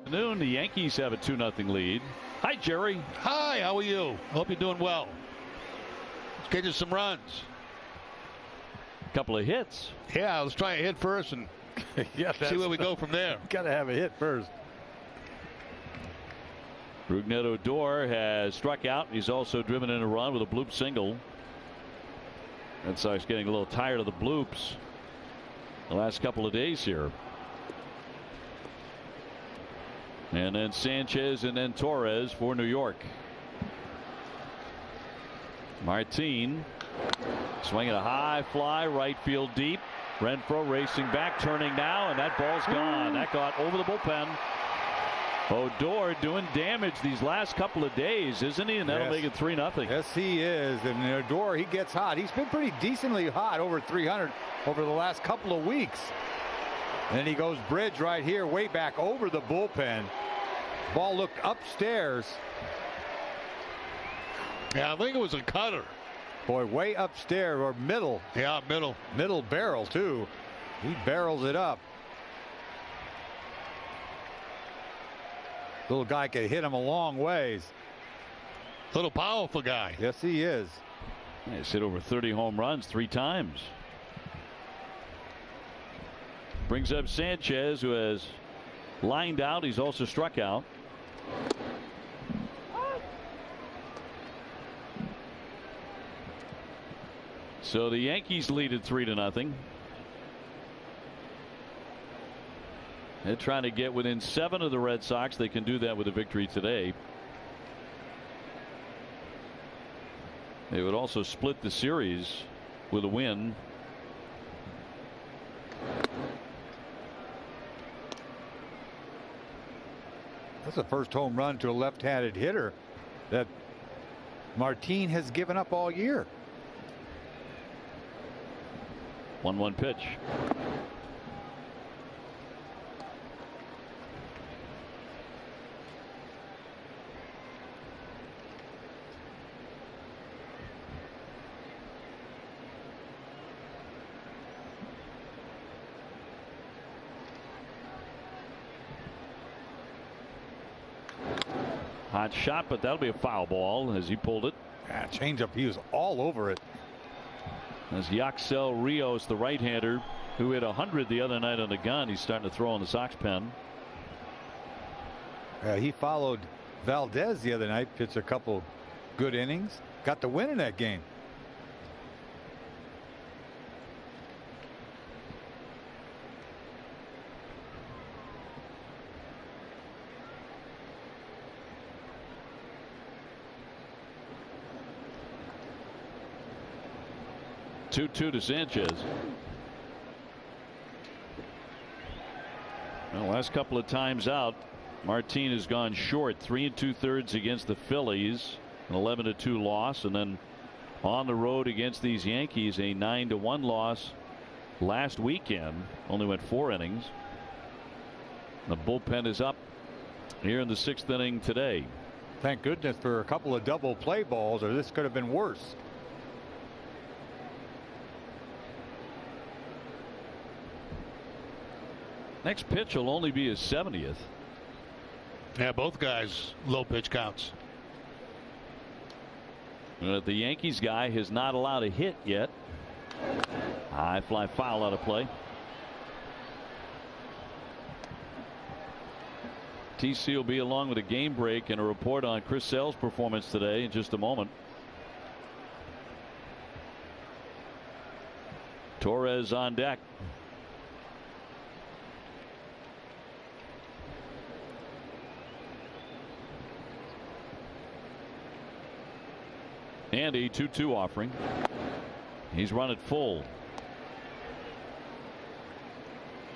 Noon, the Yankees have a 2-0 lead. Hi, Jerry. Hi, how are you? Hope you're doing well. Let's get you some runs. Couple of hits. Yeah, let's try a hit first and see where we go from there. Got to have a hit first. Rougned Odor has struck out. He's also driven in a run with a bloop single. Red Sox getting a little tired of the bloops the last couple of days here. And then Sanchez and then Torres for New York. Martin swinging a high fly, right field deep. Renfroe racing back, turning now, and that ball's gone. That got over the bullpen. Odor doing damage these last couple of days, isn't he? And that'll make it 3-0. Yes, he is. And Odor, he gets hot. He's been pretty decently hot, over 300 over the last couple of weeks. And then he goes bridge right here, way back over the bullpen. Ball looked upstairs. Yeah, I think it was a cutter. Boy, way upstairs or middle. Yeah, middle. Middle barrel, too. He barrels it up. Little guy could hit him a long ways. Little powerful guy. Yes, he is. He's hit over 30 home runs 3 times. Brings up Sanchez, who has lined out. He's also struck out. So the Yankees lead at 3-0. They're trying to get within 7 of the Red Sox. They can do that with a victory today. They would also split the series with a win. That's the first home run to a left-handed hitter that Martin has given up all year. 1-1 pitch. Hot shot, but that'll be a foul ball as he pulled it. Yeah, changeup, he was all over it. As Yaxel Rios, the right-hander, who hit 100 the other night on the gun, he's starting to throw on the Sox pen. He followed Valdez the other night, pitched a couple good innings, got the win in that game. Two to Sanchez. Well, last couple of times out, Martin has gone short, 3 2/3 against the Phillies, an 11-2 loss, and then on the road against these Yankees, a 9-1 loss last weekend. Only went 4 innings. The bullpen is up here in the 6th inning today. Thank goodness for a couple of double play balls, or this could have been worse. Next pitch will only be his 70th. Yeah, both guys low pitch counts. The Yankees guy has not allowed a hit yet. High fly foul out of play. TC will be along with a game break and a report on Chris Sale's performance today in just a moment. Torres on deck. And a 2-2 offering. He's run it full.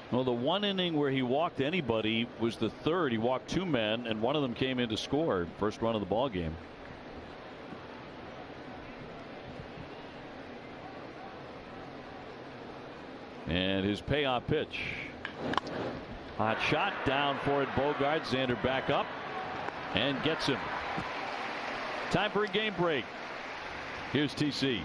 Well, the one inning where he walked anybody was the third. He walked 2 men, and one of them came in to score. First run of the ball game. And his payoff pitch. Hot shot down for it. Bogart. Xander back up and gets him. Time for a game break. Here's TC.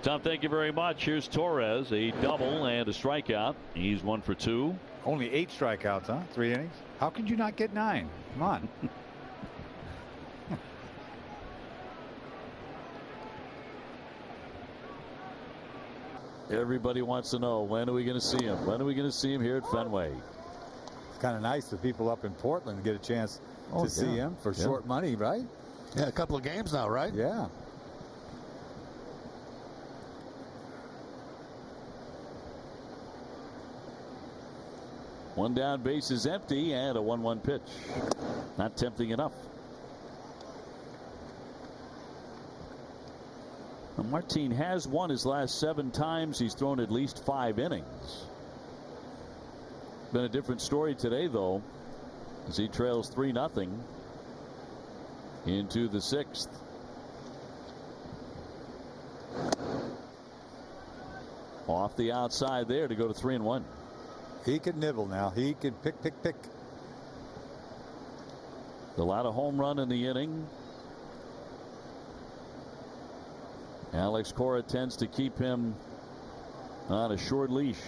Tom, thank you very much. Here's Torres, a double and a strikeout. He's 1 for 2. Only 8 strikeouts, huh? 3 innings. How could you not get 9? Come on. Everybody wants to know, when are we going to see him? When are we going to see him here at Fenway? It's kind of nice for people up in Portland to get a chance to see him for short money, right? Yeah, a couple of games now, right? Yeah. One down, base is empty, and a 1-1 pitch. Not tempting enough. Now, Martin has won his last 7 times. He's thrown at least 5 innings. Been a different story today, though, as he trails 3-0 into the 6th. Off the outside there to go to 3-1. He can nibble now. He can pick. A lot of home run in the inning. Alex Cora tends to keep him on a short leash.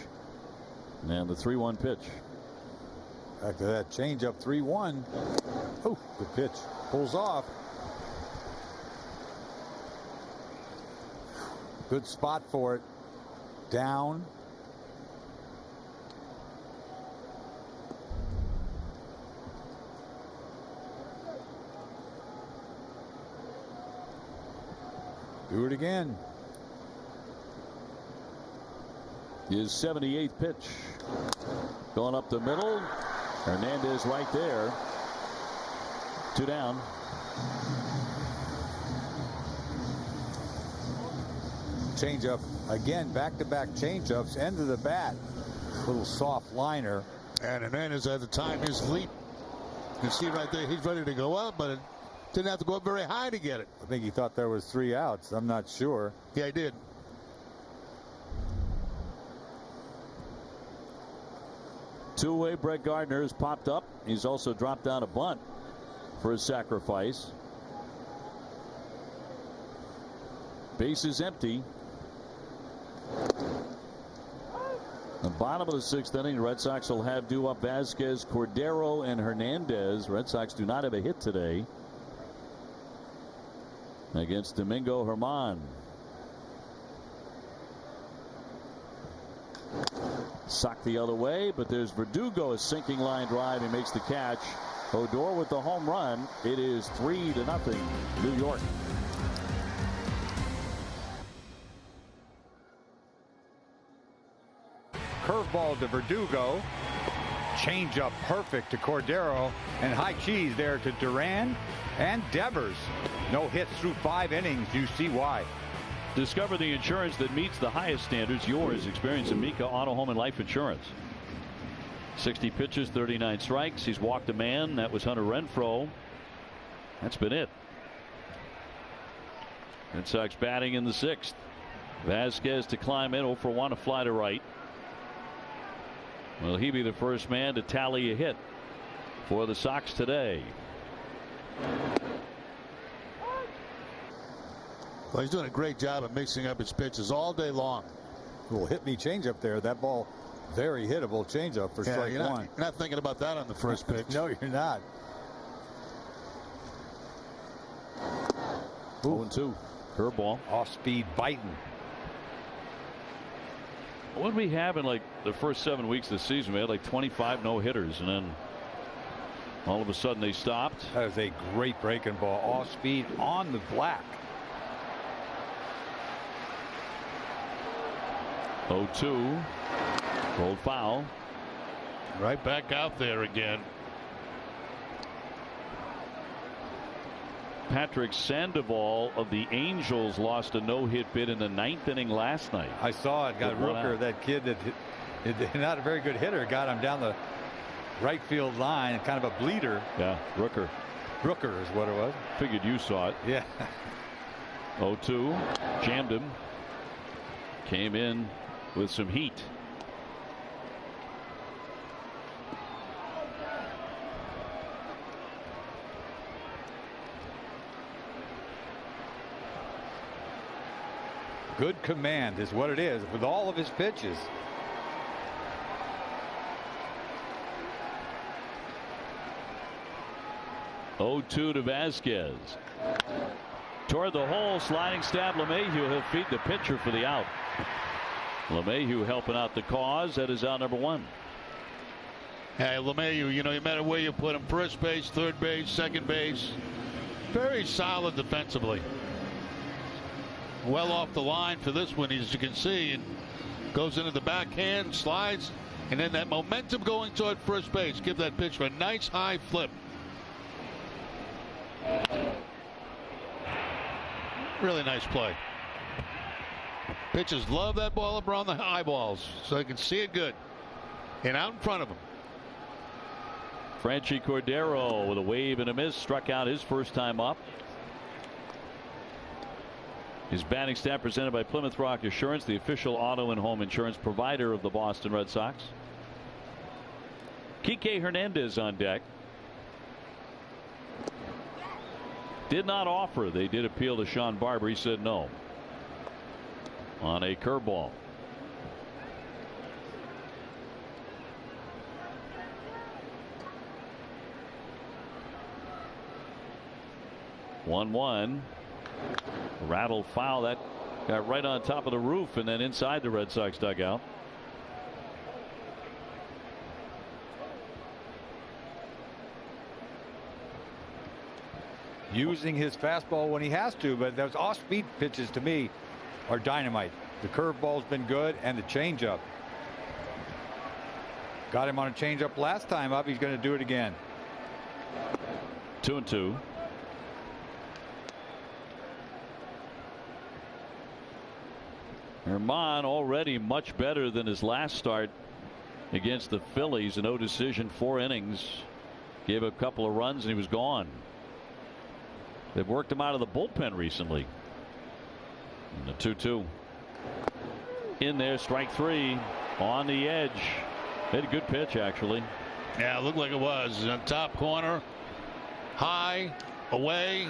And the 3-1 pitch. After that changeup, 3-1. Oh, good pitch. Pulls off. Good spot for it. Down. Do it again. His 78th pitch. Going up the middle. Hernandez right there. 2 down. Changeup again. Back-to-back changeups. End of the bat. Little soft liner. And Hernandez at the time his leap. You can see right there he's ready to go up, but it didn't have to go up very high to get it. I think he thought there was 3 outs. I'm not sure. Yeah, he did. Two-way Brett Gardner has popped up. He's also dropped down a bunt for his sacrifice. Base is empty. The bottom of the 6th inning, the Red Sox will have due up Vasquez, Cordero, and Hernandez. Red Sox do not have a hit today against Domingo Germán. Socked the other way, but there's Verdugo, a sinking line drive. He makes the catch. Odor with the home run. It is 3-0 New York. Curveball to Verdugo. Changeup perfect to Cordero, and high cheese there to Duran and Devers. No hits through 5 innings. You see why. Discover the insurance that meets the highest standards. Yours. Experience Amica Auto, Home, and Life Insurance. 60 pitches, 39 strikes. He's walked a man. That was Hunter Renfroe. That's been it. Red Sox batting in the 6th. Vasquez to climb in. 0 for 1, a fly to right. Will he be the first man to tally a hit for the Sox today? Well, he's doing a great job of mixing up his pitches all day long. Will hit me changeup there. That ball, very hittable changeup for strike you're 1. You're not thinking about that on the first pitch. No, you're not. 0-2. Curveball. Off speed biting. What did we have in like the first 7 weeks of the season? We had like 25 no-hitters, and then all of a sudden they stopped. That is a great breaking ball. Off speed on the black. 0-2. Rolled foul. Right back out there again. Patrick Sandoval of the Angels lost a no-hit bid in the 9th inning last night. I saw it. Got Rooker, that kid that not a very good hitter, got him down the right field line, kind of a bleeder. Yeah, Rooker. Rooker is what it was. Figured you saw it. Yeah. 0-2. Jammed him. Came in with some heat. Good command is what it is with all of his pitches. To Vasquez. Toward the hole, sliding stab LeMahieu. He'll feed the pitcher for the out. LeMahieu helping out the cause. That is out number 1. Hey, LeMahieu, you know, no matter where you put him, first base, third base, second base, very solid defensively. Well off the line for this one, as you can see, and goes into the backhand, slides, and then that momentum going toward first base. Give that pitcher a nice high flip. Really nice play. Pitchers love that ball up around the eyeballs so they can see it good. And out in front of them. Franchi Cordero with a wave and a miss, struck out his first time up. His batting staff presented by Plymouth Rock Assurance, the official auto and home insurance provider of the Boston Red Sox. Kike Hernandez on deck. Did not offer. They did appeal to Sean Barber. He said no. On a curveball. One. Rattled foul that got right on top of the roof and then inside the Red Sox dugout. Using his fastball when he has to, but those off-speed pitches to me are dynamite. The curveball's been good, and the changeup. Got him on a changeup last time up. He's going to do it again. 2-2. Herman already much better than his last start against the Phillies. A no decision, 4 innings. Gave a couple of runs and he was gone. They've worked him out of the bullpen recently. And the 2-2. In there, strike 3 on the edge. Had a good pitch, actually. Yeah, it looked like it was. In the top corner. High, away.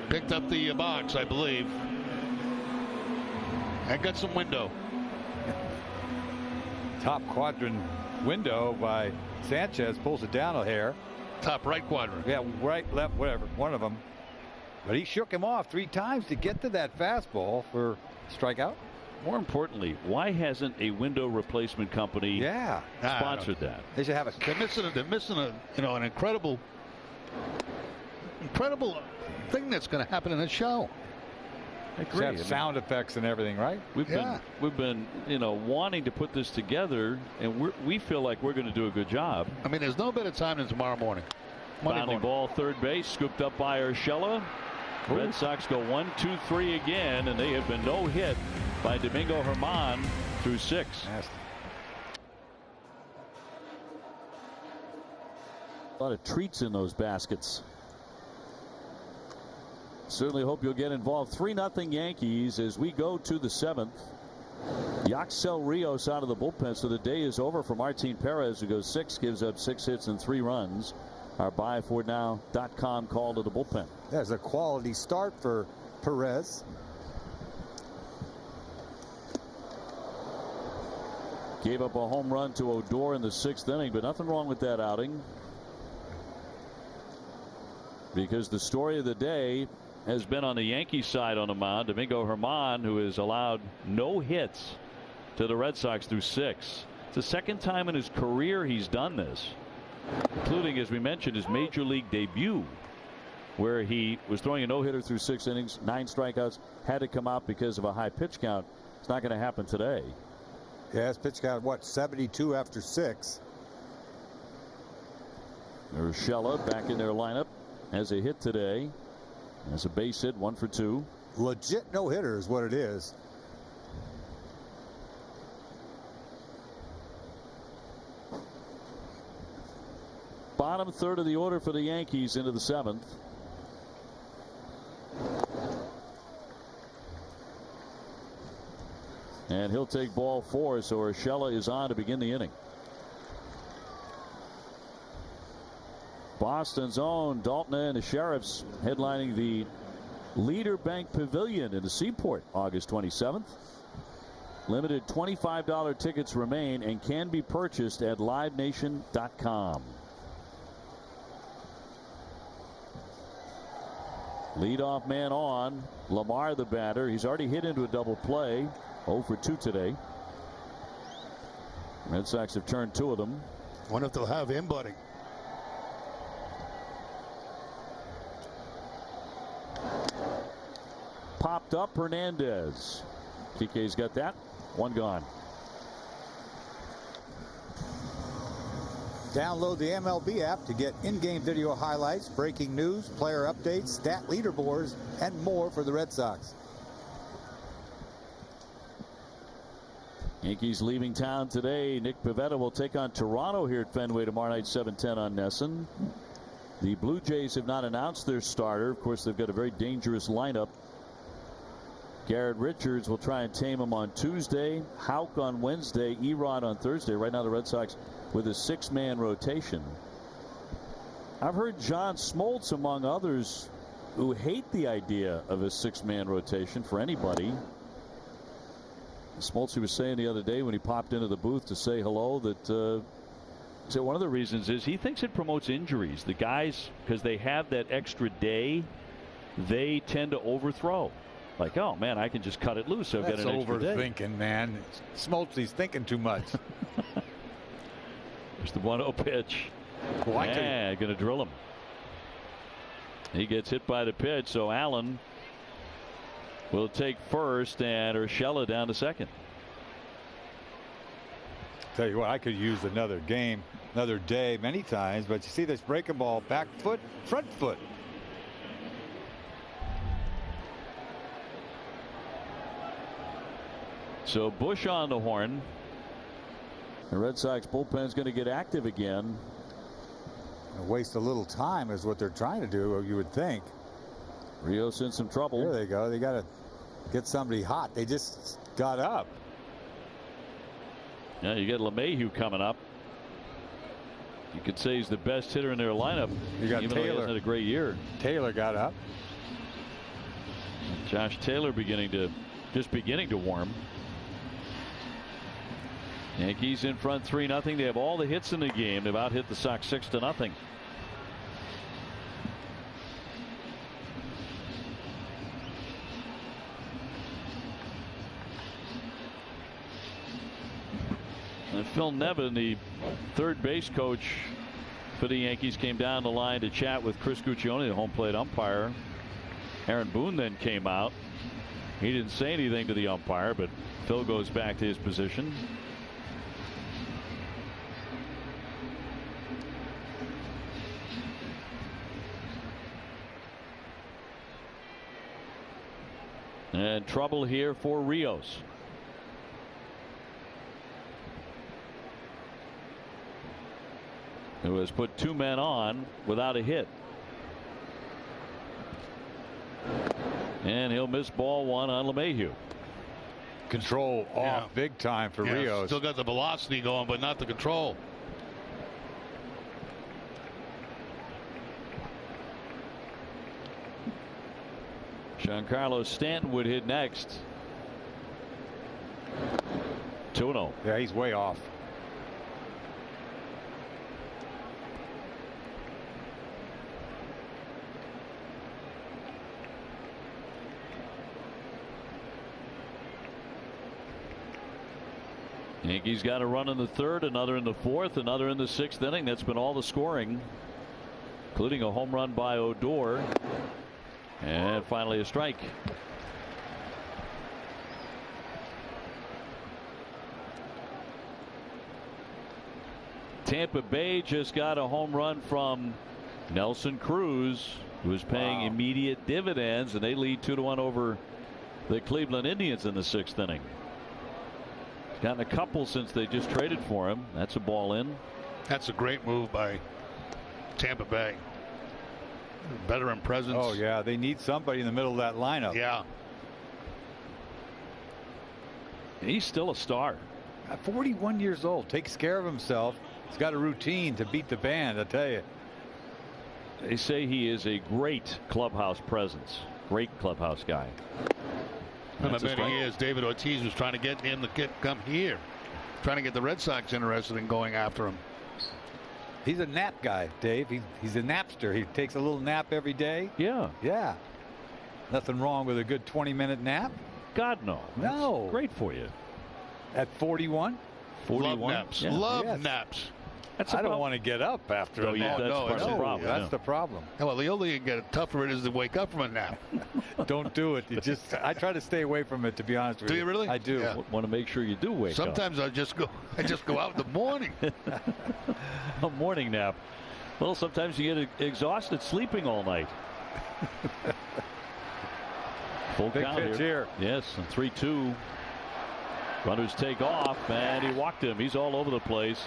Picked up the box, I believe. And got some window. Top quadrant window by Sanchez. Pulls it down a hair. Top right quadrant. Yeah, right, left, whatever. One of them. But he shook him off 3 times to get to that fastball for strikeout. More importantly, why hasn't a window replacement company sponsored that? They should have a. They're missing a an incredible thing that's going to happen in the show. I agree. Have sound effects and everything, right? We've been wanting to put this together, and we feel like we're going to do a good job. I mean, there's no better time than tomorrow morning. Bounding ball, third base, scooped up by Urshela. Red Sox go 1-2-3 again, and they have been no hit by Domingo Germán through 6. Nasty. A lot of treats in those baskets. Certainly hope you'll get involved. 3-0 Yankees as we go to the 7th. Yaxel Rios out of the bullpen, so the day is over for Martin Perez, who goes 6, gives up 6 hits and 3 runs. Our BuyForNow.com call to the bullpen. That's a quality start for Perez. Gave up a home run to Odor in the 6th inning, but nothing wrong with that outing. Because the story of the day has been on the Yankee side on the mound. Domingo Germán, who has allowed no hits to the Red Sox through 6. It's the second time in his career he's done this, including, as we mentioned, his major league debut, where he was throwing a no-hitter through 6 innings, 9 strikeouts, had to come out because of a high pitch count. It's not going to happen today. Yeah, his pitch count, what, 72 after 6. Urshela back in their lineup. has a hit today. Has a base hit, 1 for 2. Legit no-hitter is what it is. Bottom third of the order for the Yankees into the 7th. And he'll take ball 4, so Urshela is on to begin the inning. Boston's own Dalton and the Sheriffs headlining the Leader Bank Pavilion in the Seaport August 27th. Limited $25 tickets remain and can be purchased at livenation.com. Leadoff man on. Lamar the batter. He's already hit into a double play. 0 for 2 today. Red Sox have turned 2 of them. Wonder if they'll have him butting. Popped up Hernandez. TK's got that. 1 gone. Download the MLB app to get in-game video highlights, breaking news, player updates, stat leaderboards, and more for the Red Sox. Yankees leaving town today. Nick Pivetta will take on Toronto here at Fenway tomorrow night, 7:10 on NESN. The Blue Jays have not announced their starter. Of course, they've got a very dangerous lineup. Garrett Richards will try and tame him on Tuesday. Houck on Wednesday. Erod on Thursday. Right now the Red Sox with a 6-man rotation. I've heard John Smoltz, among others, who hate the idea of a 6-man rotation for anybody. Smoltz was saying the other day when he popped into the booth to say hello that so one of the reasons is he thinks it promotes injuries. The guys, because they have that extra day, they tend to overthrow. Like, oh man, I can just cut it loose. I've got an extra day. That's overthinking, man. Smoltzy's thinking too much. There's the 1-0 pitch. Yeah, going to drill him. He gets hit by the pitch, so Allen will take first, and Urshela down to second. Tell you what, I could use another game, another day, many times, but you see this breaking ball, back foot, front foot. So Bush on the horn. The Red Sox bullpen's going to get active again. Waste a little time is what they're trying to do, you would think. Rios in some trouble. There they go. They got to get somebody hot. They just got up. Yeah, you get LeMahieu coming up. You could say he's the best hitter in their lineup. You got even Taylor. though he hasn't had a great year. Taylor got up. Josh Taylor beginning to warm. Yankees in front 3-0. They have all the hits in the game. They've out hit the Sox 6-0. And Phil Nevin, the third base coach for the Yankees, came down the line to chat with Chris Guccione, the home plate umpire. Aaron Boone then came out. He didn't say anything to the umpire, but Phil goes back to his position. And trouble here for Rios. Who has put 2 men on without a hit. And he'll miss ball 1 on LeMahieu. Control off big time for Rios. Still got the velocity going, but not the control. Giancarlo Stanton would hit next. 2-0. Yeah, he's way off. Yankees got a run in the 3rd, another in the 4th, another in the 6th inning. That's been all the scoring, including a home run by Odor. And finally a strike. Tampa Bay just got a home run from Nelson Cruz, who is paying immediate dividends, and they lead 2-1 over the Cleveland Indians in the 6th inning. He's gotten a couple since they just traded for him. That's a ball in. That's a great move by Tampa Bay. Veteran presence. Oh, yeah. They need somebody in the middle of that lineup. Yeah. He's still a star. At 41 years old, takes care of himself. He's got a routine to beat the band, I tell you. They say he is a great clubhouse presence. Great clubhouse guy. For many years, David Ortiz was trying to get him to come here. Trying to get the Red Sox interested in going after him. He's a nap guy, Dave. He's a napster. He takes a little nap every day. Yeah. Yeah. Nothing wrong with a good 20-minute nap. God, no. No. That's great for you. At 41? 41. Love naps. Yeah. Love naps. I don't want to get up after a nap. That's part of the problem. That's the problem. Well, the older you get, the tougher it is to wake up from a nap. Don't do it. I try to stay away from it, to be honest with you. Do you really? I do. Yeah. Want to make sure you do wake up. Sometimes I just go out in the morning. A morning nap. Well, sometimes you get exhausted sleeping all night. Full Big count pitch here. Yes, and 3-2. Runners take off, and he walked him. He's all over the place.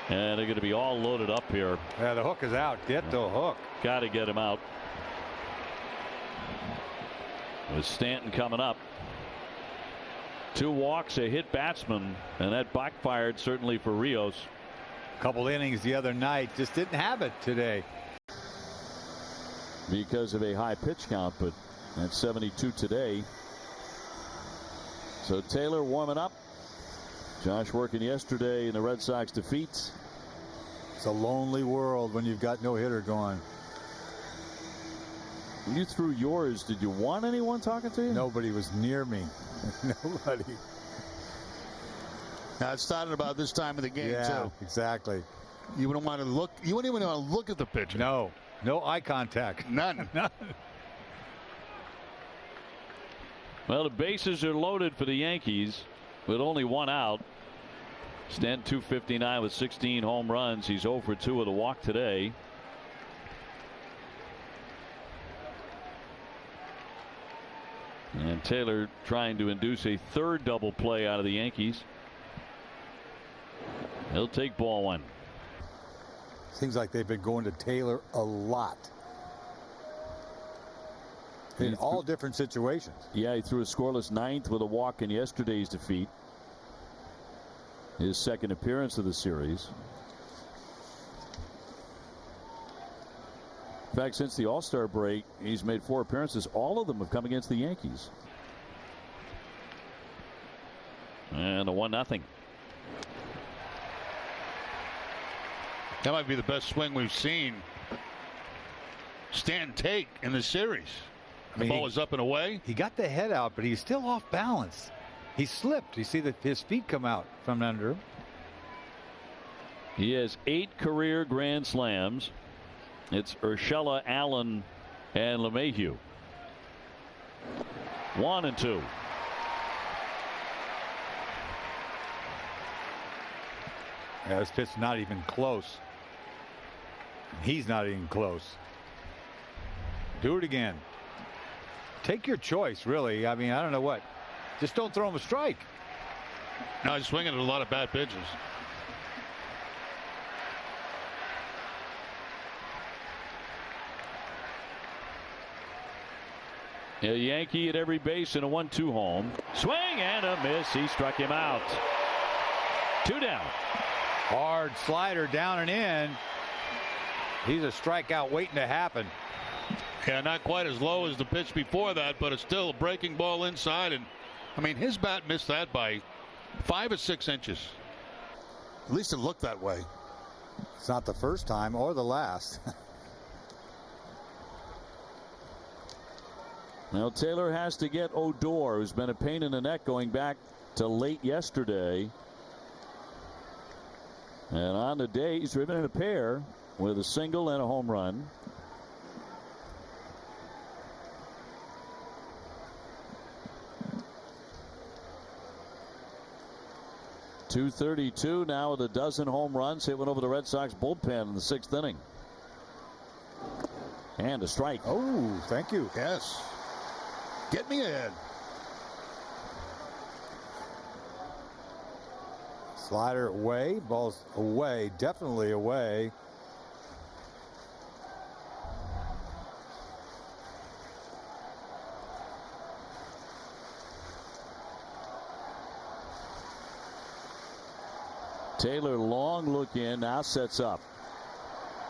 And they're going to be all loaded up here. Yeah, the hook is out. Get the hook. Got to get him out. With Stanton coming up. 2 walks, a hit batsman, and that backfired certainly for Rios. Couple innings the other night, just didn't have it today. Because of a high pitch count, but at 72 today. So Taylor warming up. Josh working yesterday in the Red Sox defeat. It's a lonely world when you've got no hitter going. When you threw yours, did you want anyone talking to you? Nobody was near me. Nobody. Now it started about this time of the game too. Exactly. You wouldn't want to look. You wouldn't even want to look at the pitcher. No eye contact. None. None. Well, the bases are loaded for the Yankees with only 1 out. Stanton 259 with 16 home runs. He's 0 for 2 with a walk today. And Taylor trying to induce a 3rd double play out of the Yankees. He'll take ball 1. Seems like they've been going to Taylor a lot. In all different situations. Yeah, he threw a scoreless 9th with a walk in yesterday's defeat. His 2nd appearance of the series. In fact, since the All-Star break, he's made 4 appearances. All of them have come against the Yankees. And a 1-0. That might be the best swing we've seen Stanton take in the series. The ball was up and away. He got the head out, but he's still off balance. He slipped. You see his feet come out from under him. He has 8 career grand slams. It's Urshela, Allen, and LeMahieu. 1-2. Yeah, this pitch not even close. He's not even close. Do it again. Take your choice, really. I mean, I don't know what. Just don't throw him a strike. No, he's swinging at a lot of bad pitches. A Yankee at every base in a 1-2 home. Swing and a miss. He struck him out. 2 down. Hard slider down and in. He's a strikeout waiting to happen. Yeah, not quite as low as the pitch before that, but it's still a breaking ball inside. And I mean, his bat missed that by 5 or 6 inches. At least it looked that way. It's not the first time or the last. Now Taylor has to get Odor, who's been a pain in the neck going back to late yesterday. And on the day, he's driven in a pair with a single and a home run. .232 now with a dozen home runs. Hit one over the Red Sox bullpen in the 6th inning. And a strike. Oh, thank you. Yes. Get me ahead. Slider away. Ball's away. Definitely away. Taylor, long look in, now sets up.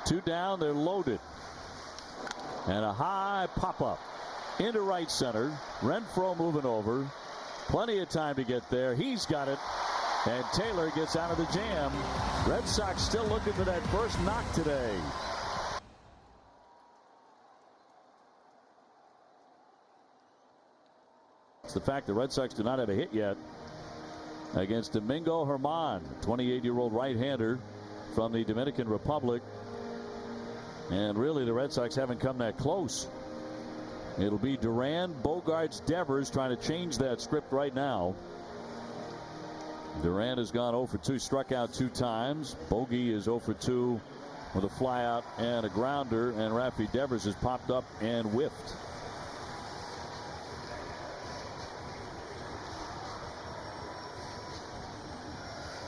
2 down, they're loaded. And a high pop-up into right center. Renfroe moving over. Plenty of time to get there. He's got it. And Taylor gets out of the jam. Red Sox still looking for that first knock today. It's the fact the Red Sox do not have a hit yet against Domingo Germán, 28-year-old right-hander from the Dominican Republic. And really, the Red Sox haven't come that close. It'll be Duran, Bogarts, Devers trying to change that script right now. Duran has gone 0 for 2, struck out 2 times. Bogey is 0 for 2 with a flyout and a grounder. And Rafi Devers has popped up and whiffed.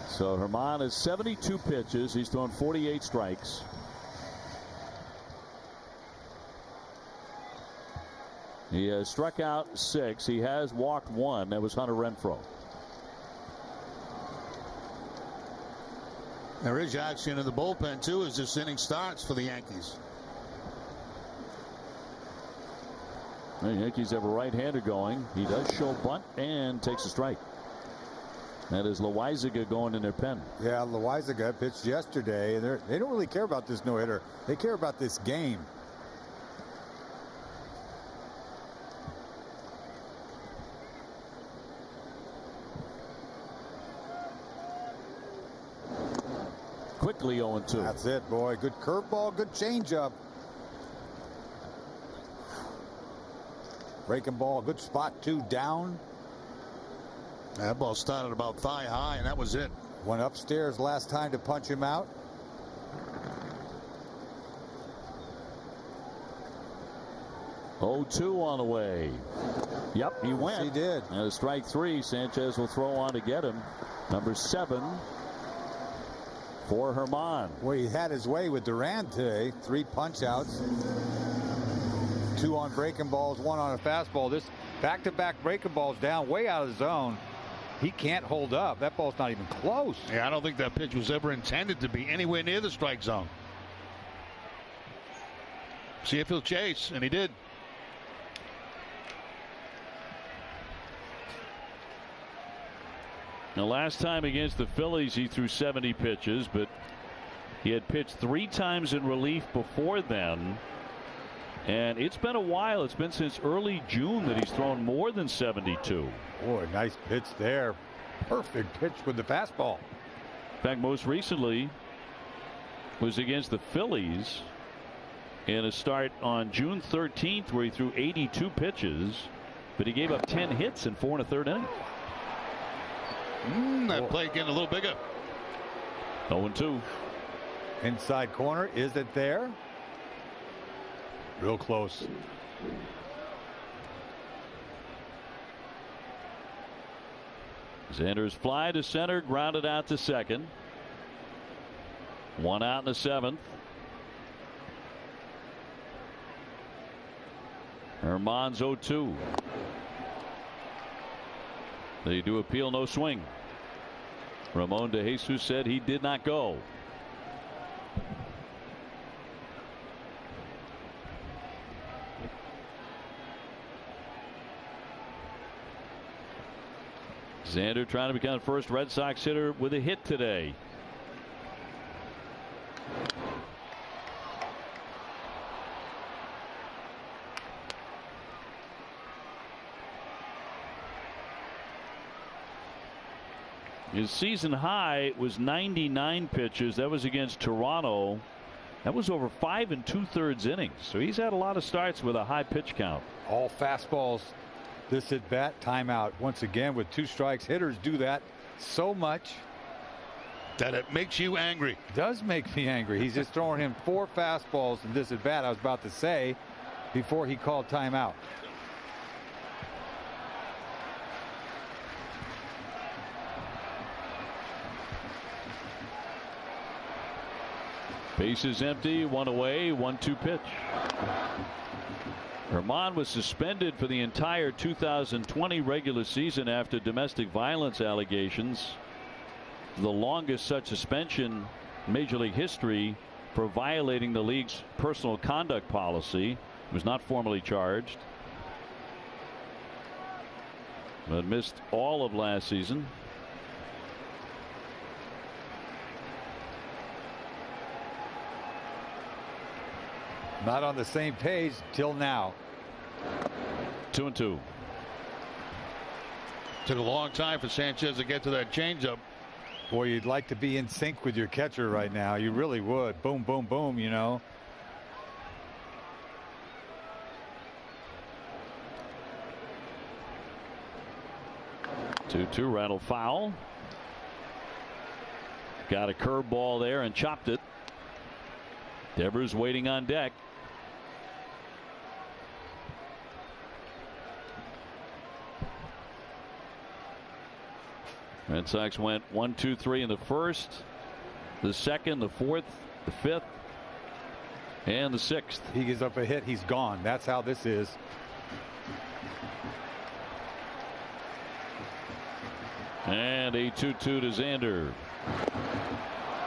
So Germán has 72 pitches. He's thrown 48 strikes. He has struck out 6. He has walked 1. That was Hunter Renfroe. There is action in the bullpen, too, as this inning starts for the Yankees. The Yankees have a right-hander going. He does show bunt and takes a strike. That is Loaizaga going in their pen. Yeah, Loaizaga pitched yesterday, and they don't really care about this no-hitter. They care about this game. Quickly 0-2. That's it, boy. Good curveball, good changeup. Breaking ball, good spot, 2 down. That ball started about thigh high, and that was it. Went upstairs last time to punch him out. Oh, 2 on the way. Yep, he went. He did. And a strike 3. Sanchez will throw on to get him. Number 7 for Germán. Well, he had his way with Duran today. 3 punch outs. 2 on breaking balls, 1 on a fastball. This back-to-back breaking balls down way out of the zone. He can't hold up. That ball's not even close. Yeah, I don't think that pitch was ever intended to be anywhere near the strike zone. See if he'll chase, and he did. Now, last time against the Phillies, he threw 70 pitches, but he had pitched 3 times in relief before then. And it's been a while. It's been since early June that he's thrown more than 72. Boy, nice pitch there. Perfect pitch with the fastball. In fact, most recently was against the Phillies in a start on June 13th where he threw 82 pitches, but he gave up 10 hits in 4 1/3 innings. That play getting a little bigger. 0-2. Inside corner. Is it there? Real close. Xander's fly to center, grounded out to second. 1 out in the 7th. Germán's 0-2. They do appeal, no swing. Ramon De Jesus said he did not go. Xander trying to become the first Red Sox hitter with a hit today. His season high was 99 pitches. That was against Toronto. That was over 5 2/3 innings. So he's had a lot of starts with a high pitch count. All fastballs. This at bat, timeout once again with 2 strikes. Hitters do that so much. that it makes you angry. Does make me angry. He's just throwing him 4 fastballs and this at bat, I was about to say, before he called timeout. Bases empty, 1 away, 1-2 pitch. Herman was suspended for the entire 2020 regular season after domestic violence allegations. The longest such suspension in Major League history for violating the league's personal conduct policy. He was not formally charged, but missed all of last season. Not on the same page till now. 2-2. Took a long time for Sanchez to get to that changeup. Boy, you'd like to be in sync with your catcher right now. You really would. Boom, boom, boom, you know. Two rattle foul. Got a curveball there and chopped it. Devers waiting on deck. Red Sox went 1, 2, 3 in the first, the second, the fourth, the fifth, and the sixth. He gives up a hit, he's gone. That's how this is. And a 2-2 to Xander.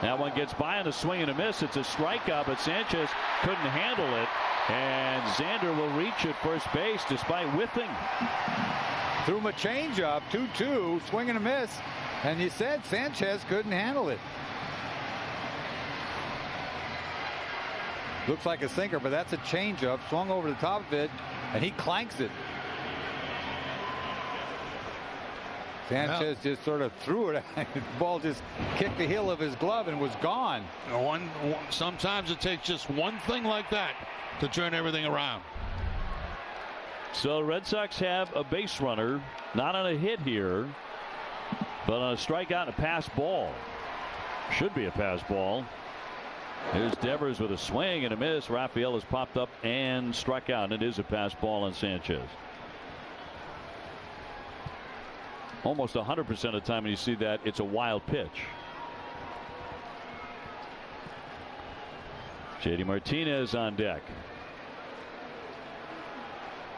That one gets by on a swing and a miss. It's a strikeout, but Sanchez couldn't handle it. And Xander will reach at first base despite whiffing. Threw him a changeup, 2-2, swing and a miss. And you said Sanchez couldn't handle it. Looks like a sinker, but that's a changeup. Swung over the top of it, and he clanks it. Sanchez just sort of threw it. The ball just kicked the heel of his glove and was gone. Sometimes it takes just one thing like that to turn everything around. So Red Sox have a base runner, not on a hit here, but on a strikeout and a pass ball. Should be a pass ball. Here's Devers with a swing and a miss. Raphael has popped up and struck out, and it is a pass ball on Sanchez. Almost 100% of the time when you see that, it's a wild pitch. JD Martinez on deck.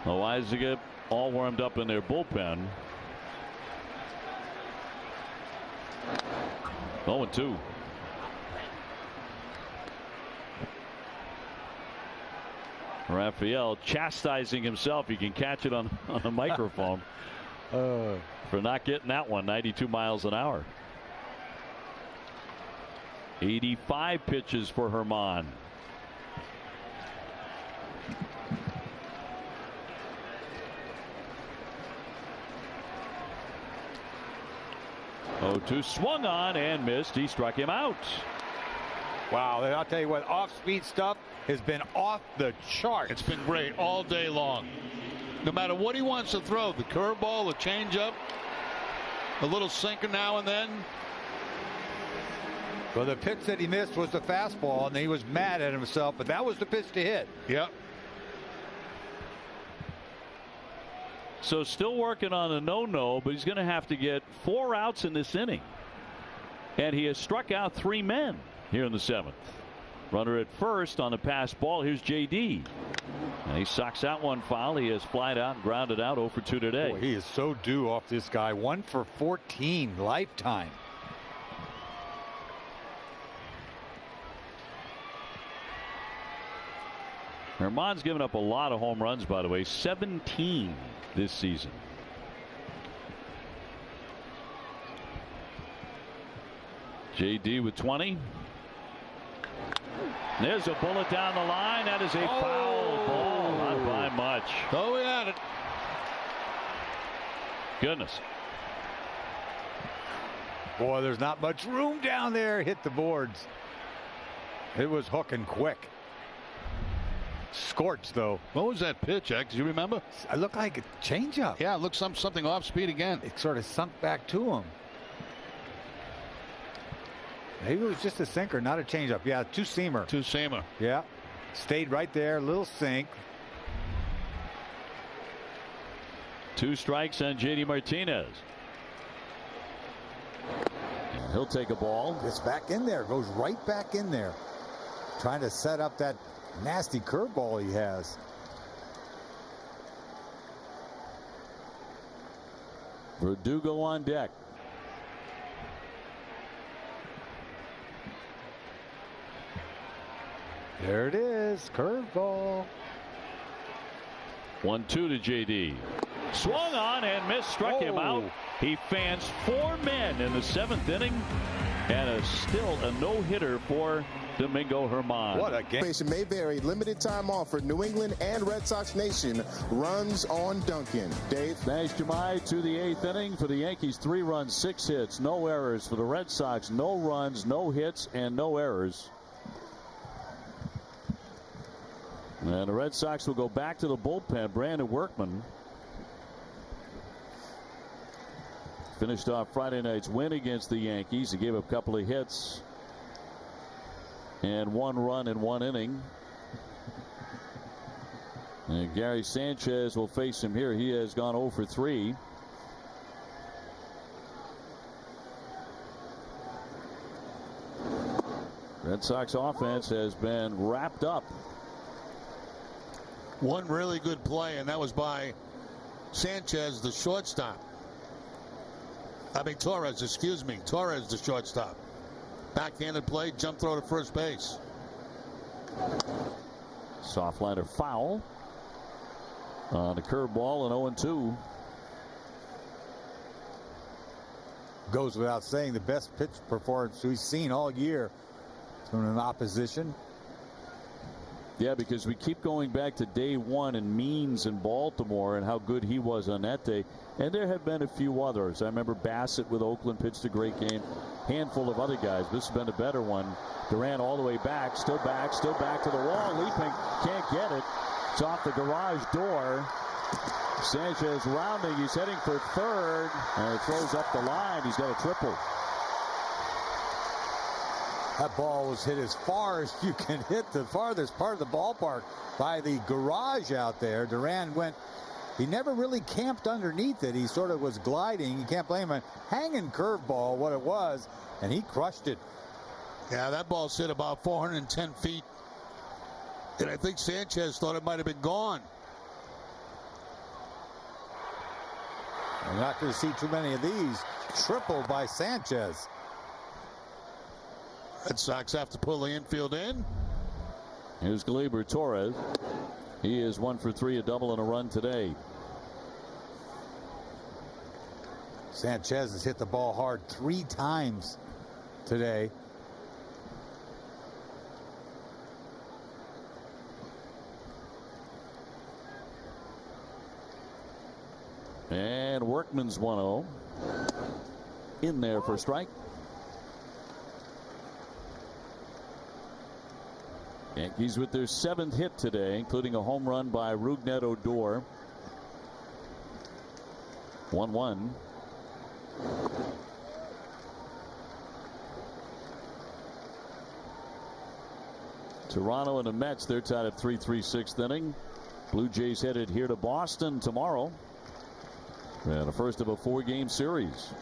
Loizaga all warmed up in their bullpen. 0-2. Raphael chastising himself. You can catch it on a microphone for not getting that one. 92 miles an hour. 85 pitches for Herman. Oh, swung on and missed. He struck him out. Wow, I'll tell you what, off-speed stuff has been off the chart. It's been great all day long. No matter what he wants to throw, the curveball, the changeup, a little sinker now and then. Well, the pitch that he missed was the fastball, and he was mad at himself, but that was the pitch to hit. Yep. So still working on a no-no, but he's going to have to get 4 outs in this inning. And he has struck out 3 men here in the 7th. Runner at first on the pass ball. Here's JD. And he socks out one foul. He has flied out and grounded out 0 for 2 today. Boy, he is so due off this guy. 1 for 14 lifetime. Herman's given up a lot of home runs, by the way. 17 this season. JD with 20. There's a bullet down the line. That is a foul ball. Not by much. Oh, we had it. Goodness. Boy, there's not much room down there. Hit the boards. It was hooking quick. Scorched, though. What was that pitch, X? Do you remember? It looked like a changeup. Yeah, it looked something off speed again. It sort of sunk back to him. Maybe it was just a sinker, not a changeup. Yeah, two-seamer. Two-seamer. Yeah, stayed right there, little sink. 2 strikes on J.D. Martinez. And he'll take a ball. Gets back in there, goes right back in there. Trying to set up that nasty curveball he has. Verdugo on deck. There it is, curveball. 1-2 to J.D. Swung on and missed, struck him out. He fans 4 men in the 7th inning, and still a no-hitter for Domingo Germán. What a game. May vary. Limited time offer. New England and Red Sox Nation runs on Duncan. Dave. Nash Jemai to the 8th inning for the Yankees. 3 runs, 6 hits, no errors. For the Red Sox, no runs, no hits, and no errors. And the Red Sox will go back to the bullpen. Brandon Workman finished off Friday night's win against the Yankees. He gave up a couple of hits and 1 run in 1 inning. And Gary Sanchez will face him here. He has gone 0 for 3. Red Sox offense has been wrapped up. One really good play, and that was by Sanchez, the shortstop. Torres, excuse me. Torres, the shortstop. Backhanded play, jump throw to first base. Soft liner foul on the curveball, and 0-2. Goes without saying, the best pitch performance we've seen all year from an opposition. Yeah, because we keep going back to day 1 and Means in Baltimore and how good he was on that day. And there have been a few others. I remember Bassett with Oakland pitched a great game. Handful of other guys. This has been a better one. Durant all the way back, still back to the wall. Leaping, can't get it. It's off the garage door. Sanchez rounding. He's heading for third. And it throws up the line. He's got a triple. That ball was hit as far as you can hit the farthest part of the ballpark by the garage out there. Duran went, he never really camped underneath it. He sort of was gliding. You can't blame him. Hanging curveball, what it was, and he crushed it. Yeah, that ball's hit about 410 feet. And I think Sanchez thought it might have been gone. We're not going to see too many of these. Triple by Sanchez. Red Sox have to pull the infield in. Here's Gleyber Torres. He is 1 for 3, a double and a run today. Sanchez has hit the ball hard 3 times today. And Workman's 1-0. In there for a strike. Yankees with their 7th hit today, including a home run by Rougned Odor. 1-1. Toronto and the Mets, they're tied at 3-3 6th inning. Blue Jays headed here to Boston tomorrow. And the first of a 4-game series.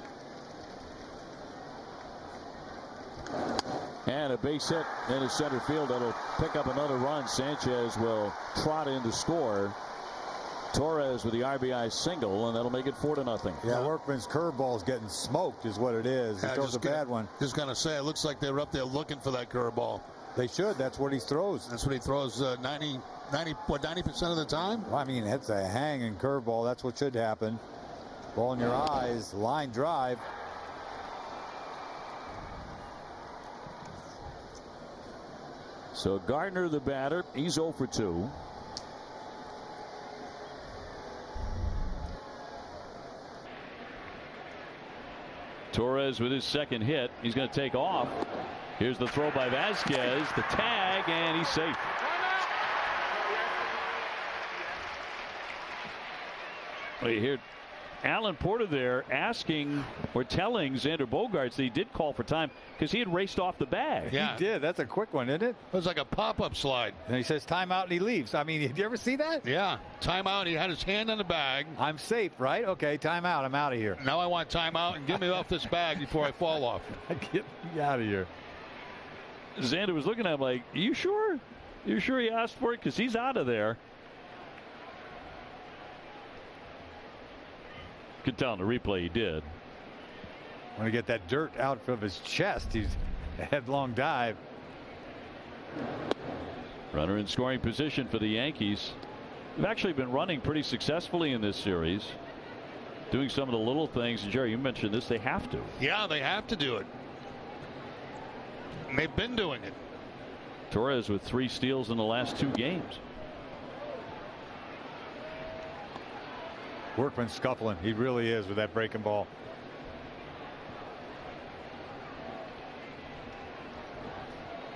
And a base hit into center field that'll pick up another run. Sanchez will trot in to score. Torres with the RBI single, and that'll make it 4-0. Yeah, Workman's curveball is getting smoked, is what it is. He throws a bad one. Just gonna say, it looks like they're up there looking for that curveball. They should. That's what he throws. That's what he throws 90% of the time. Well, I mean, it's a hanging curveball. That's what should happen. Ball in your eyes, line drive. So Gardner, the batter, he's 0 for 2. Torres with his 2nd hit. He's going to take off. Here's the throw by Vasquez, the tag, and he's safe. Well, you hear Alan Porter there asking or telling Xander Bogaerts that he did call for time because he had raced off the bag. Yeah, he did. That's a quick one, isn't it? It was like a pop-up slide. And he says timeout and he leaves. I mean, did you ever see that? Yeah, timeout. He had his hand on the bag. I'm safe, right? Okay, timeout. I'm out of here. Now I want timeout and get me off this bag before I fall off. Get me out of here. Xander was looking at him like, you sure? You sure he asked for it? Because he's out of there. Could tell in the replay he did. Want to get that dirt out of his chest. He's a headlong dive. Runner in scoring position for the Yankees. They've actually been running pretty successfully in this series. Doing some of the little things. And Jerry, you mentioned this. They have to. Yeah, they have to do it. And they've been doing it. Torres with 3 steals in the last 2 games. Workman scuffling. He really is with that breaking ball.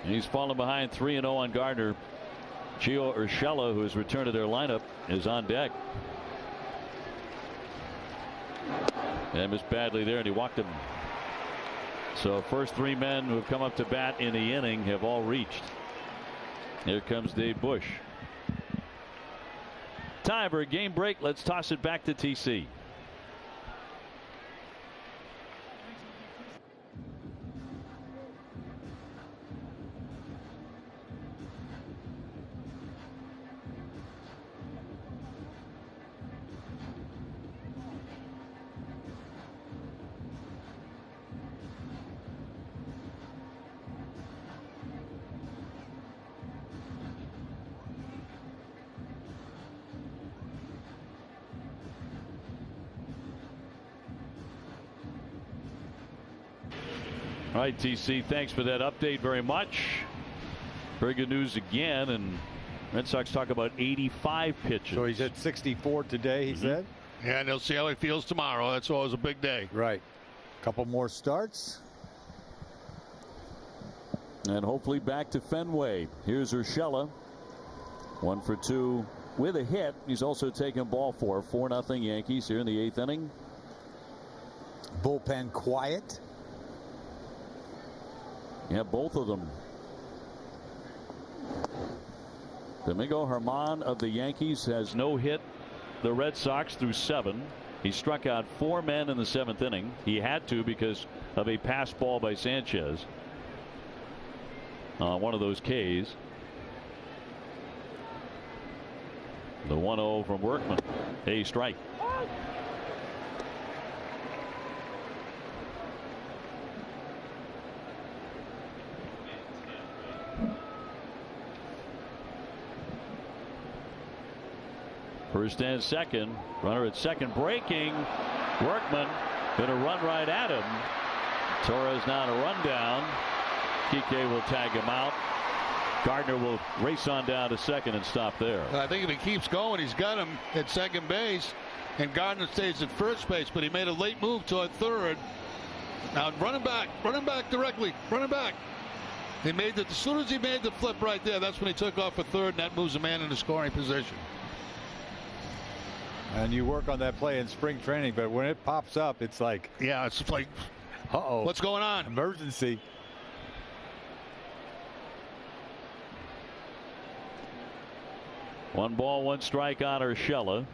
He's fallen behind 3-0 on Gardner. Gio Urshela, who has returned to their lineup, is on deck. And missed badly there, and he walked him. So first 3 men who have come up to bat in the inning have all reached. Here comes Dave Bush. Time for a game break. Let's toss it back to TC. All right, TC, thanks for that update very much. Very good news again, and Red Sox talk about 85 pitches. So he's at 64 today, he said? Yeah, and they'll see how he feels tomorrow. That's always a big day. Right. Couple more starts. And hopefully back to Fenway. Here's Urshela. 1 for 2 with a hit. He's also taken ball 4-0 Yankees here in the 8th inning. Bullpen quiet. Yeah, both of them. Domingo Germán of the Yankees has no hit the Red Sox through 7. He struck out 4 men in the 7th inning. He had to because of a pass ball by Sanchez on one of those Ks. The 1-0 from Workman. A strike. First and second. Runner at second breaking. Workman going to run right at him. Torres now to run down. Kike will tag him out. Gardner will race on down to second and stop there. I think if he keeps going, he's got him at second base, and Gardner stays at first base, but he made a late move toward third. Now running back directly, running back. He made as soon as he made the flip right there, that's when he took off for third, and that moves a man into scoring position. And you work on that play in spring training, but when it pops up, it's like, yeah, it's like, uh-oh, what's going on? Emergency. One ball, 1 strike on Urshela.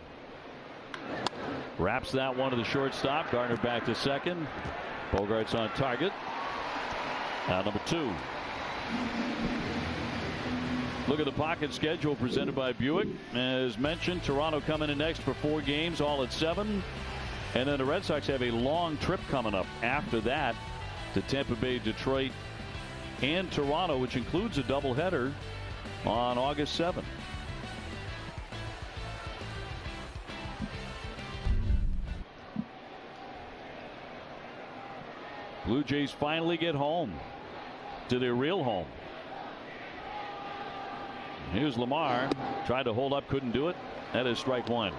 Wraps that one to the shortstop. Gardner back to second. Bogaerts on target. Now number 2. Look at the pocket schedule presented by Buick. As mentioned, Toronto coming in next for 4 games, all at 7. And then the Red Sox have a long trip coming up after that to Tampa Bay, Detroit, and Toronto, which includes a doubleheader on August 7th. Blue Jays finally get home to their real home. Here's Lamar. Tried to hold up, couldn't do it. That is strike 1.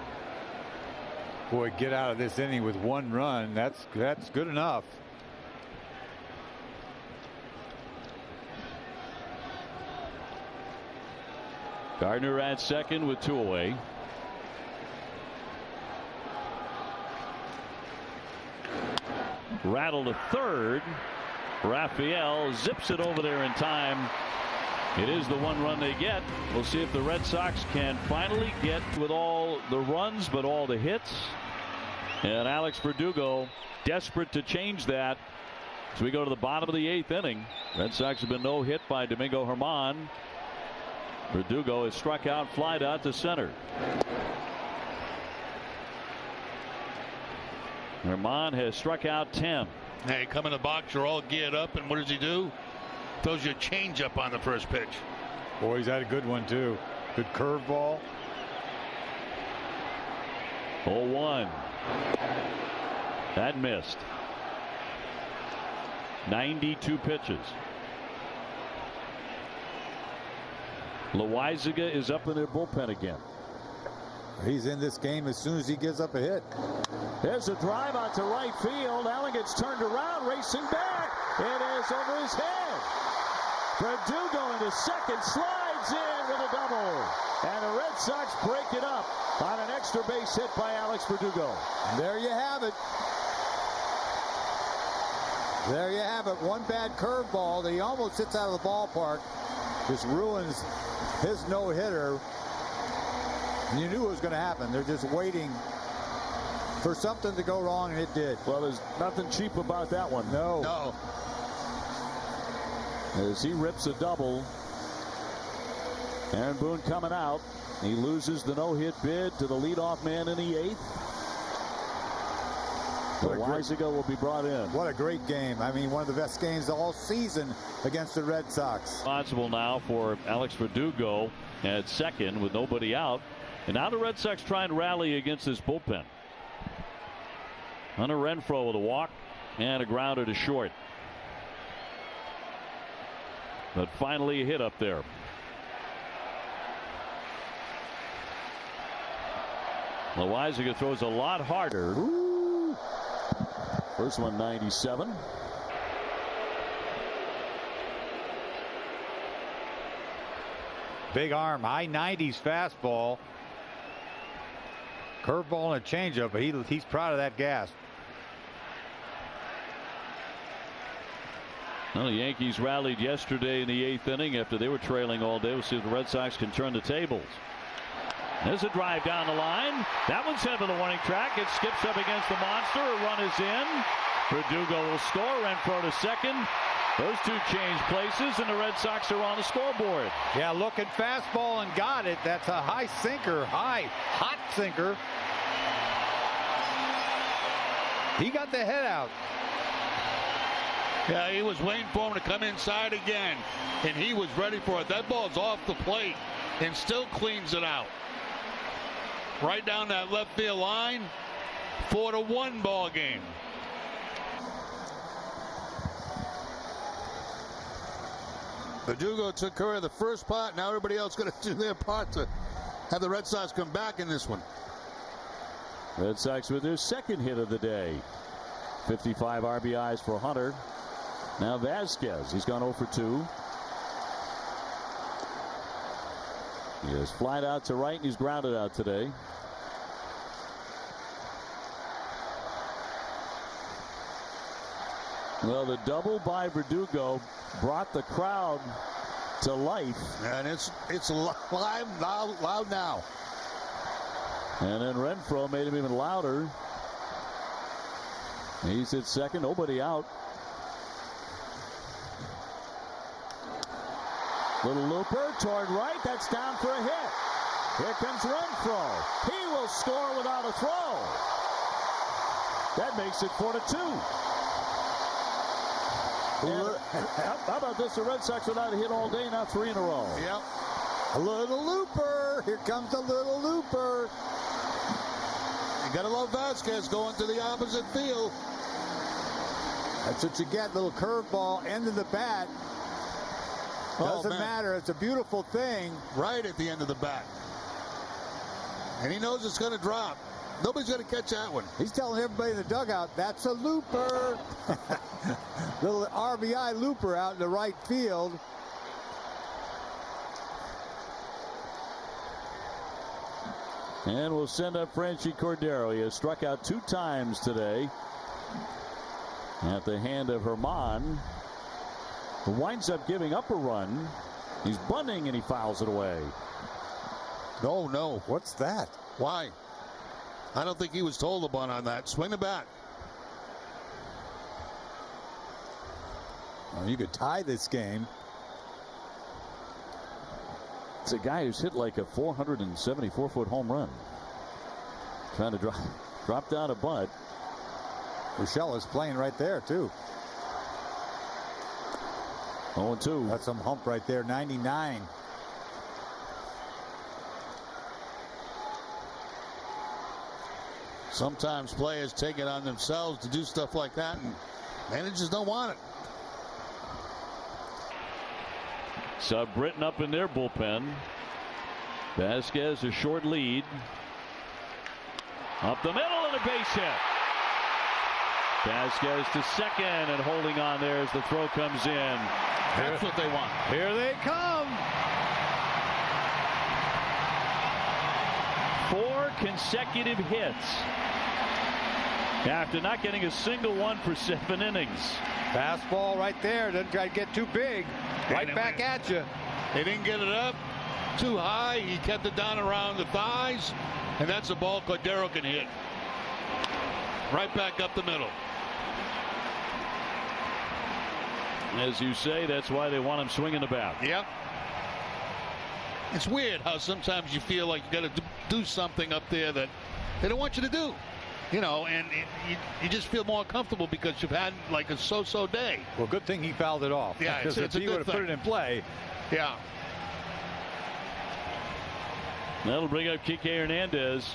Boy, get out of this inning with 1 run. That's good enough. Gardner at second with 2 away. rattle to third. Raphael zips it over there in time. It is the one run they get. We'll see if the Red Sox can finally get with all the runs but all the hits. And Alex Verdugo desperate to change that as we go to the bottom of the 8th inning. Red Sox have been no hit by Domingo Germán. Verdugo is struck out, flied out to center. Germán has struck out 10. Hey, come in the box, you're all geared up, and what does he do? Throws your changeup on the first pitch. Boy, he's had a good one too. Good curveball. 0-1. That missed. 92 pitches. Loaizaga is up in their bullpen again. He's in this game as soon as he gives up a hit. There's a drive out to right field. Allen gets turned around, racing back. It is over his head. Verdugo into second, slides in with a double. And the Red Sox break it up on an extra base hit by Alex Verdugo. And there you have it. There you have it. One bad curveball that he almost hits out of the ballpark. Just ruins his no-hitter. You knew it was going to happen. They're just waiting for something to go wrong, and it did. Well, there's nothing cheap about that one. No. As he rips a double. Aaron Boone coming out. He loses the no-hit bid to the leadoff man in the 8th. Loaizaga will be brought in. What a great game. I mean, one of the best games all season against the Red Sox. Responsible now for Alex Verdugo at second with nobody out. And now the Red Sox try and rally against this bullpen. Hunter Renfroe with a walk and a grounder to short. But finally a hit up there. Loaizaga throws a lot harder. Ooh. First one 97. Big arm, high 90s fastball. Curveball and a changeup, but he's proud of that gas. Well, the Yankees rallied yesterday in the 8th inning after they were trailing all day. We'll see if the Red Sox can turn the tables. There's a drive down the line. That one's headed to the warning track. It skips up against the monster. A run is in. Verdugo will score. Renfroe to second. Those two change places, and the Red Sox are on the scoreboard. Yeah, looking fastball and got it. That's a high sinker, hot sinker. He got the head out. Yeah, he was waiting for him to come inside again, and he was ready for it. That ball's off the plate and still cleans it out. Right down that left field line. 4-1 ball game. Verdugo took care of the first part. Now everybody else going to do their part to have the Red Sox come back in this one. Red Sox with their second hit of the day. 55 RBIs for Hunter. Now Vasquez. He's gone 0 for 2. He has flied out to right and he's grounded out today. Well, the double by Verdugo brought the crowd to life. And it's live, loud now. And then Renfroe made him even louder. He's at second, nobody out. Little looper toward right. That's down for a hit. Here comes Renfroe. He will score without a throw. That makes it 4-2. How about this? The Red Sox without a hit all day, now 3 in a row. Yep. A little looper. Here comes a little looper. You gotta love Vasquez going to the opposite field. That's what you get. Little curveball, end of the bat. Doesn't matter. It's a beautiful thing. Right at the end of the bat. And he knows it's going to drop. Nobody's going to catch that one. He's telling everybody in the dugout, that's a looper. Little RBI looper out in the right field. And we'll send up Franchi Cordero. He has struck out 2 times today. at the hand of Herman, who winds up giving up a run. He's bunting and he fouls it away. No. What's that? Why? I don't think he was told to bunt on that. Swing the bat. Well, you could tie this game. It's a guy who's hit like a 474-foot home run. Trying to drop down a bunt. Rochelle is playing right there, too. 0-2. That's some hump right there, 99. Sometimes players take it on themselves to do stuff like that, and managers don't want it. So Britton up in their bullpen. Vasquez a short lead. Up the middle and a base hit. Vasquez to second and holding on there as the throw comes in. That's what they want. Here they come. 4 consecutive hits after not getting a single one for 7 innings. Fastball right there. Doesn't try to get too big. Right back at you. They didn't get it up too high. He kept it down around the thighs, and that's a ball Cordero can hit. Right back up the middle. As you say, that's why they want him swinging the bat. Yep. It's weird how sometimes you feel like you got to do something up there that they don't want you to do. You know, and you just feel more comfortable because you've had like a so-so day. Well, good thing he fouled it off. Yeah, because it's if a he good would have put it in play. Yeah. That'll bring up Kike Hernandez.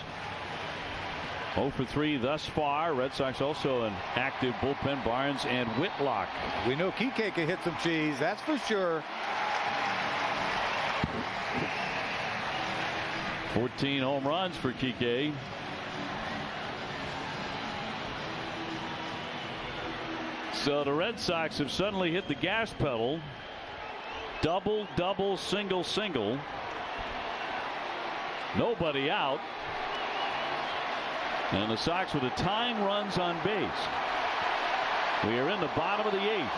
0 for 3 thus far. Red Sox also an active bullpen. Barnes and Whitlock. We know Kike can hit some cheese, that's for sure. 14 home runs for Kike. So the Red Sox have suddenly hit the gas pedal. Double, double, single, single. Nobody out. And the Sox with a tying runs on base. We are in the bottom of the 8th.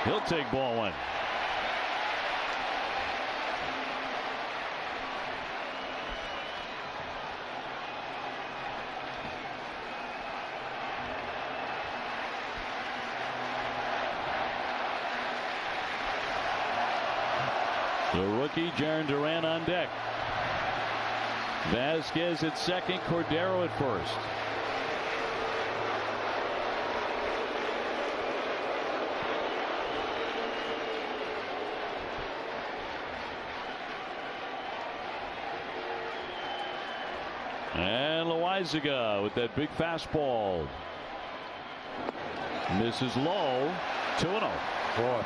He'll take ball 1. The rookie, Jarren Duran, on deck. Vasquez at second, Cordero at first. And Loaizaga with that big fastball. Misses low. 2-0. Boy.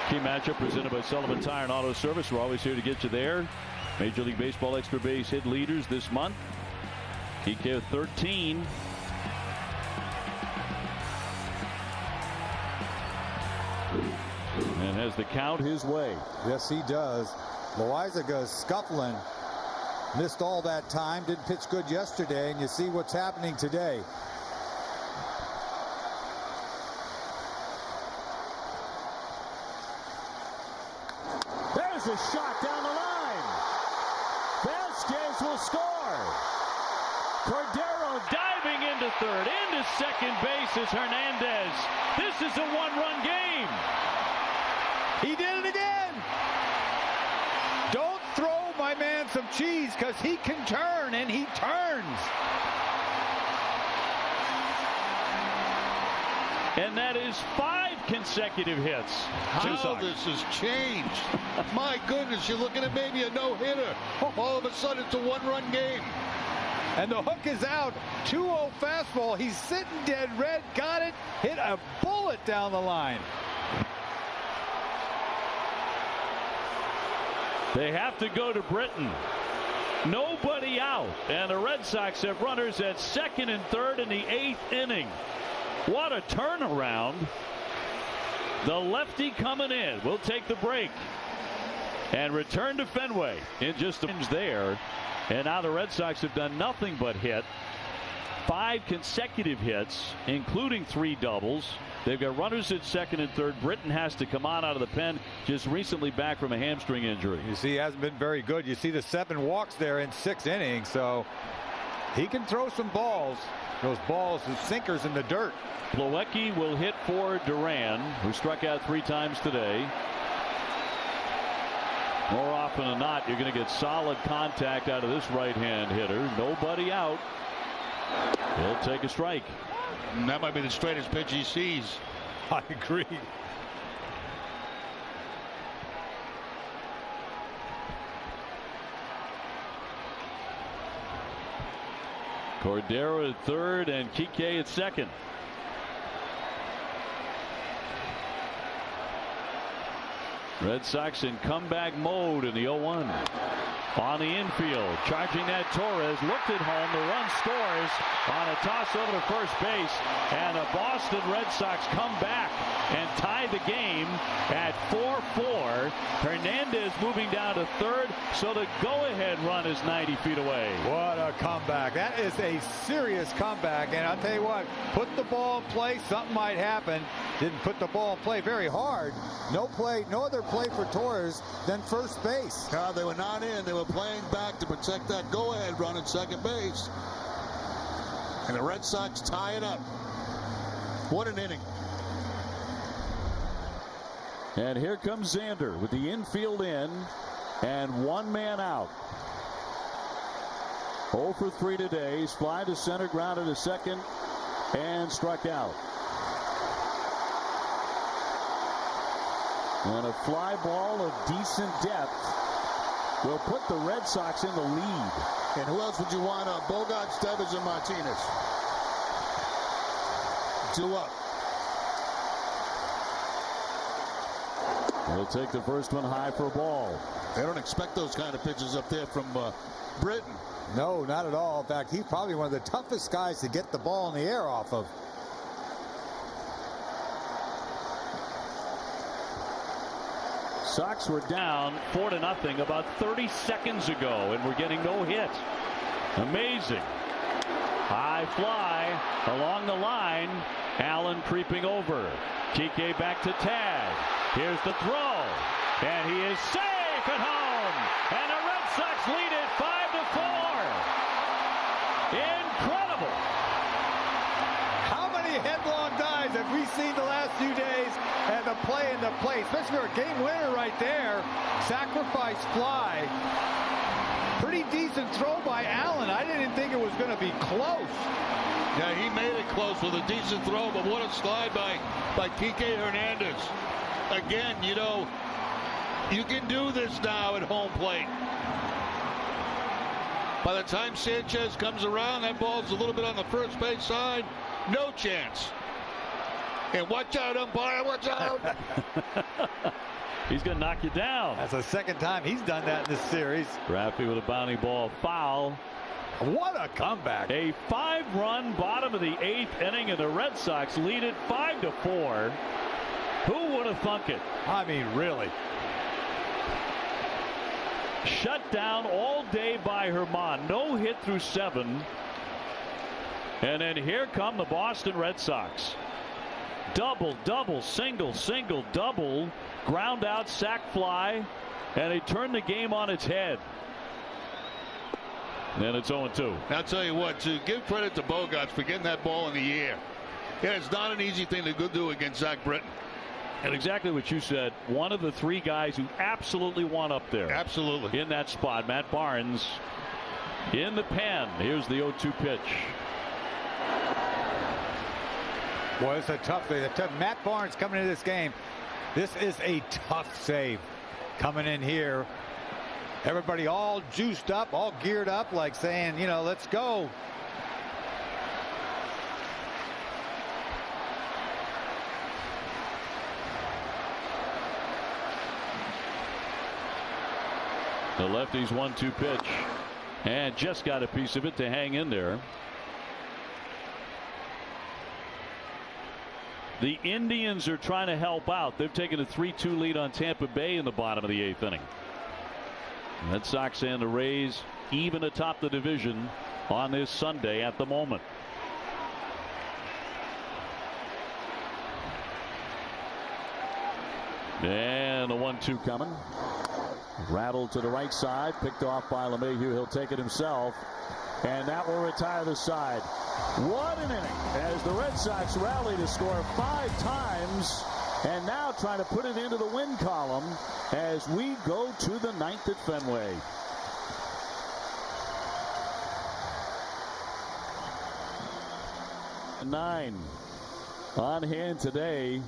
Key matchup presented by Sullivan Tire and Auto Service. We're always here to get you there. Major League Baseball extra base hit leaders this month. Kike 13. And has the count his way. Yes, he does. Loaizaga is scuffling. Missed all that time. Didn't pitch good yesterday. And you see what's happening today. There's a shot down the line. Vasquez will score. Cordero diving into third. Into second base is Hernandez. This is a one-run game. He did it again. Don't throw my man some cheese because he can turn, and he turns. And that is 5 consecutive hits. How this has changed. My goodness, you're looking at maybe a no-hitter. All of a sudden, it's a one-run game. And the hook is out. 2-0 fastball. He's sitting dead red. Got it. Hit a bullet down the line. They have to go to Britton. Nobody out. And the Red Sox have runners at second and third in the 8th inning. What a turnaround. The lefty coming in. We'll take the break and return to Fenway in just a minute there. And now the Red Sox have done nothing but hit 5 consecutive hits, including 3 doubles. They've got runners at second and third. Britton has to come out of the pen, just recently back from a hamstring injury. You see, he hasn't been very good. You see the 7 walks there in 6 innings, so he can throw some balls. Those balls, the sinkers in the dirt. Plawecki will hit for Duran, who struck out 3 times today. More often than not, you're going to get solid contact out of this right-hand hitter. Nobody out. He'll take a strike. And that might be the straightest pitch he sees. I agree. Cordero at third and Kike at second. Red Sox in comeback mode in the 0-1. On the infield, charging that Torres, looked at home, the run scores on a toss over to first base, and the Boston Red Sox come back and tie the game at 4-4. Hernandez moving down to third, so the go-ahead run is 90 feet away. What a comeback. That is a serious comeback, and I'll tell you what, put the ball in play, something might happen. Didn't put the ball in play very hard. No other play for Torres than first base. They were not in. They were playing back to protect that go-ahead run at second base. And the Red Sox tie it up. What an inning. And here comes Xander with the infield in and 1 man out. 0 for 3 today. He's fly to center, grounded to second, and struck out. And a fly ball of decent depth will put the Red Sox in the lead. And who else would you want? Bogarts, Devers, and Martinez. 2 up. He'll take the first one high for a ball. They don't expect those kind of pitches up there from Britton. No, not at all. In fact, he's probably one of the toughest guys to get the ball in the air off of. Sox were down 4-0 about 30 seconds ago, and we're getting no hit. Amazing. High fly along the line. Allen creeping over. Kike back to tag. Here's the throw. And he is safe at home. And the Red Sox lead it 5-4. Incredible. How many headlong dives have we seen the last few days? And the play in the play, especially for a game winner right there. Sacrifice fly. Pretty decent throw by Allen. I didn't think it was going to be close. Yeah, he made it close with a decent throw, but what a slide by Kike Hernandez. Again, you know, you can do this now at home plate. By the time Sanchez comes around, that ball's a little bit on the first base side. No chance. And watch out, umpire, watch out. He's going to knock you down. That's the second time he's done that in this series. Raffi with a bounding ball foul. What a comeback. A 5-run bottom of the 8th inning, and the Red Sox lead it 5-4. Who would have thunk it? I mean, really. Shut down all day by Herman. No hit through 7. And then here come the Boston Red Sox. Double, double, single, single, double, ground out, sac fly, and they turn the game on its head. And it's 0-2. I'll tell you what, to give credit to Bogarts for getting that ball in the air. Yeah, it's not an easy thing to go do against Zach Britton. And exactly what you said, one of the 3 guys who absolutely want up there. Absolutely. In that spot, Matt Barnes in the pen. Here's the 0-2 pitch. Boy, it's a tough thing. Matt Barnes coming into this game. This is a tough save coming in here. Everybody all juiced up, all geared up, like saying, you know, let's go. The lefty's 1-2 pitch, and just got a piece of it to hang in there. The Indians are trying to help out. They've taken a 3-2 lead on Tampa Bay in the bottom of the 8th inning. Red Sox and the Rays even atop the division on this Sunday at the moment. And the 1-2 coming. Rattled to the right side, picked off by LeMahieu. He'll take it himself, and that will retire the side. What an inning as the Red Sox rally to score 5 times, and now trying to put it into the win column as we go to the 9th at Fenway. Nine on hand today,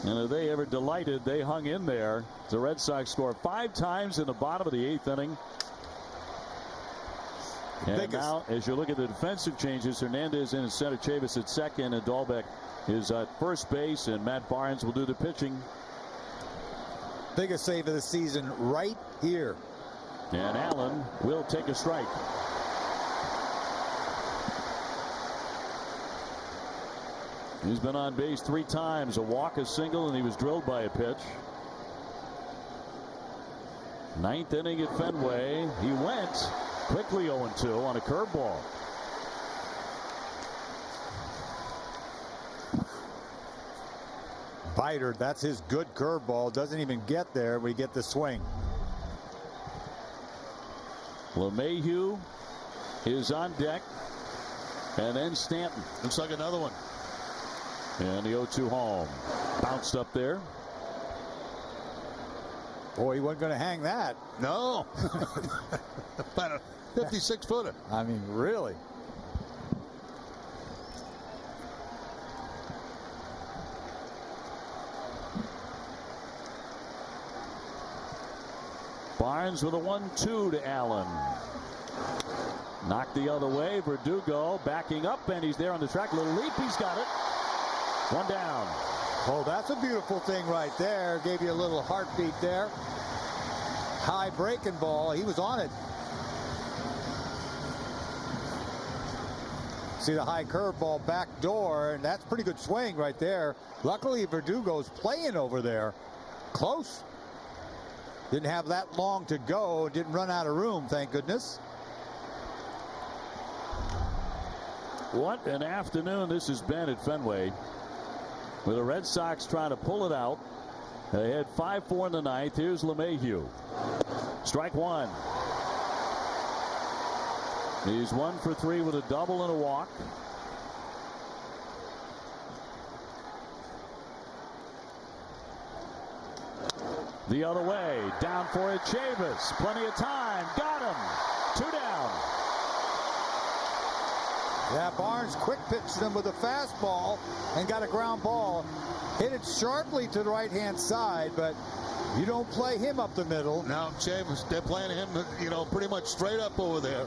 and if they ever delighted, they hung in there. The Red Sox scored 5 times in the bottom of the 8th inning. And now, as you look at the defensive changes, Hernandez in center, Chavis at second, and Dahlbeck is at first base, and Matt Barnes will do the pitching. Biggest save of the season right here. And Allen will take a strike. He's been on base 3 times, a walk, a single, and he was drilled by a pitch. 9th inning at Fenway. He went quickly 0-2 on a curveball. Biter, that's his good curveball. Doesn't even get there. We get the swing. LeMahieu is on deck. And then Stanton. Looks like another one. And the 0-2 home. Bounced up there. Boy, he wasn't going to hang that. No. About a 56-footer. I mean, really. Barnes with a 1-2 to Allen. Knocked the other way. Verdugo backing up, and he's there on the track. Little leap. He's got it. 1 down. Oh, that's a beautiful thing right there. Gave you a little heartbeat there. High breaking ball. He was on it. See the high curveball back door, and that's pretty good swing right there. Luckily, Verdugo's playing over there. Close. Didn't have that long to go. Didn't run out of room, thank goodness. What an afternoon this has been at Fenway, with the Red Sox trying to pull it out. They had 5-4 in the 9th. Here's LeMahieu. Strike 1. He's 1 for 3 with a double and a walk. The other way, down for it, Chavis. Plenty of time. Got him. 2 down. Yeah, Barnes quick pitched him with a fastball and got a ground ball. Hit it sharply to the right-hand side, but you don't play him up the middle. Now, Chavis, they're playing him, you know, pretty much straight up over there.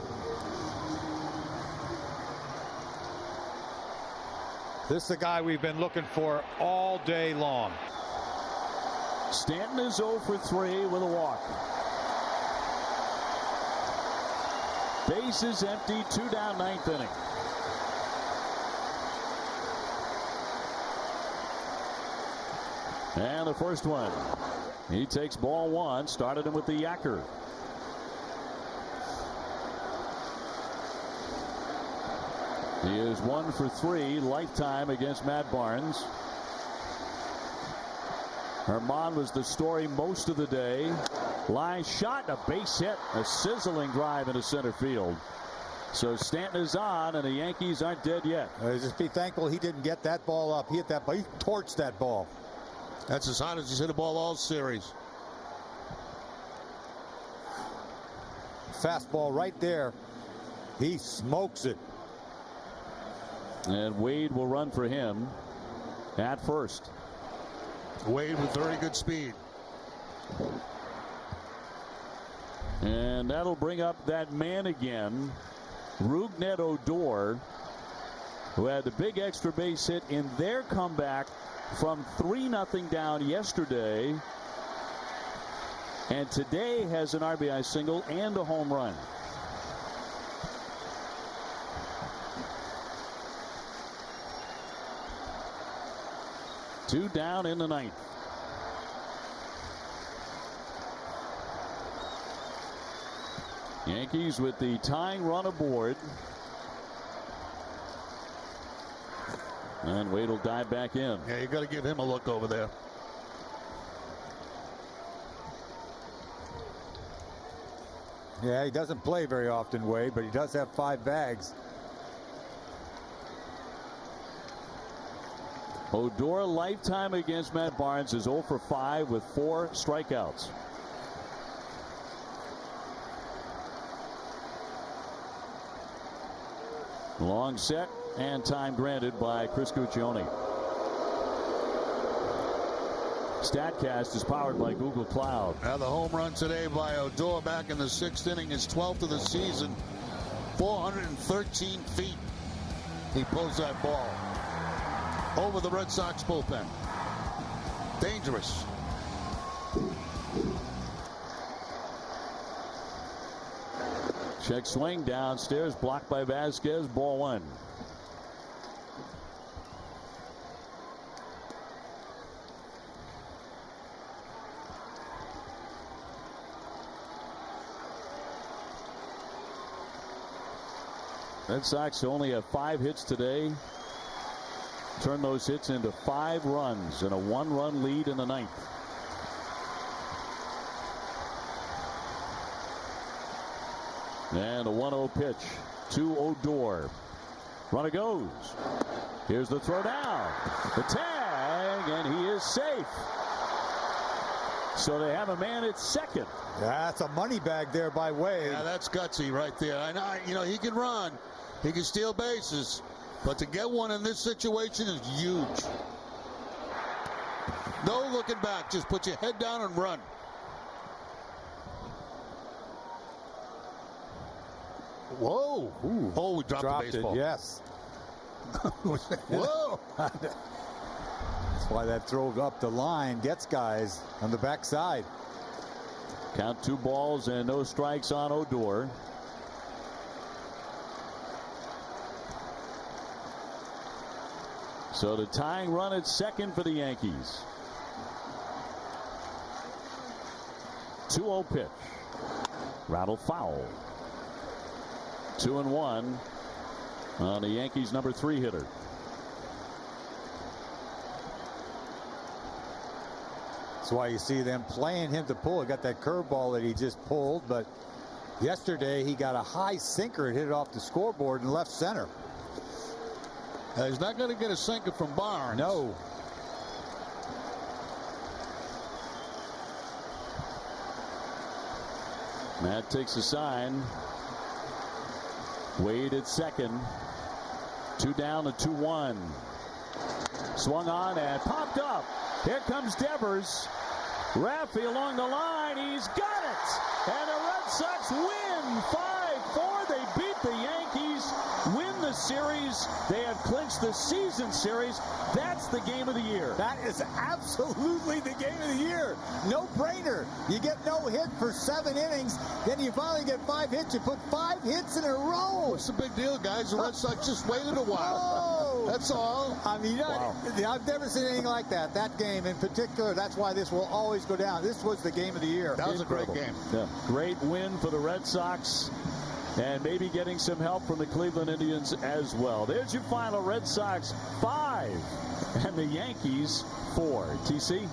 This is the guy we've been looking for all day long. Stanton is 0 for 3 with a walk. Bases empty, 2 down, 9th inning. And the first one. He takes ball 1. Started him with the yacker. He is 1 for 3 lifetime against Matt Barnes. Herman was the story most of the day. Line shot, a base hit, a sizzling drive into center field. So Stanton is on, and the Yankees aren't dead yet. Just be thankful he didn't get that ball up. He hit that ball. He torched that ball. That's as hot as he's hit a ball all series. Fastball right there. He smokes it. And Wade will run for him at first. Wade with very good speed. And that'll bring up that man again, Rougned Odor, who had the big extra base hit in their comeback from 3-0 down yesterday, and today has an RBI single and a home run. Two down in the 9th. Yankees with the tying run aboard. And Wade will dive back in. Yeah, you got to give him a look over there. Yeah, he doesn't play very often, Wade, but he does have 5 bags. Odor lifetime against Matt Barnes is 0 for 5 with 4 strikeouts. Long set and time granted by Chris Guccione. StatCast is powered by Google Cloud. Now the home run today by Odor back in the 6th inning, his 12th of the season. 413 feet. He pulls that ball over the Red Sox bullpen. Dangerous. Check swing downstairs, blocked by Vasquez, ball 1. Red Sox only have 5 hits today. Turn those hits into 5 runs and a 1-run lead in the 9th. And a 1-0 pitch to Odor. Runner goes. Here's the throw down. The tag, and he is safe. So they have a man at second. That's a money bag there by Wade. Yeah, that's gutsy right there. I know, you know, he can run. He can steal bases. But to get one in this situation is huge. No looking back. Just put your head down and run. Whoa. Ooh. Oh, we dropped the baseball. It, yes. Whoa. That's why that throw up the line gets guys on the backside. Count 2 balls and no strikes on Odor. So the tying run at second for the Yankees. 2-0 pitch. Rattle foul. 2-1 on the Yankees' number 3 hitter. That's why you see them playing him to pull. He got that curveball that he just pulled, but yesterday he got a high sinker and hit it off the scoreboard in left center. He's not going to get a sinker from Barnes. No. Matt takes a sign. Wade at second. 2 down to 2-1. Swung on and popped up. Here comes Devers. Raffy along the line. He's got it. And the Red Sox win 5-4. They beat the Yankees. Win the series. They have clinched the season series. That's the game of the year. That is absolutely the game of the year. No brainer. You get no hit for 7 innings. Then you finally get 5 hits. You put 5 hits in a row. What's the big deal, guys? The Red Sox just waited a while. Oh. That's all. I mean, Wow. I've never seen anything like that. That game in particular, that's why this will always go down. This was the game of the year. That was Incredible. a great game. Yeah. Great win for the Red Sox. And maybe getting some help from the Cleveland Indians as well. There's your final. Red Sox 5 and the Yankees 4. TC?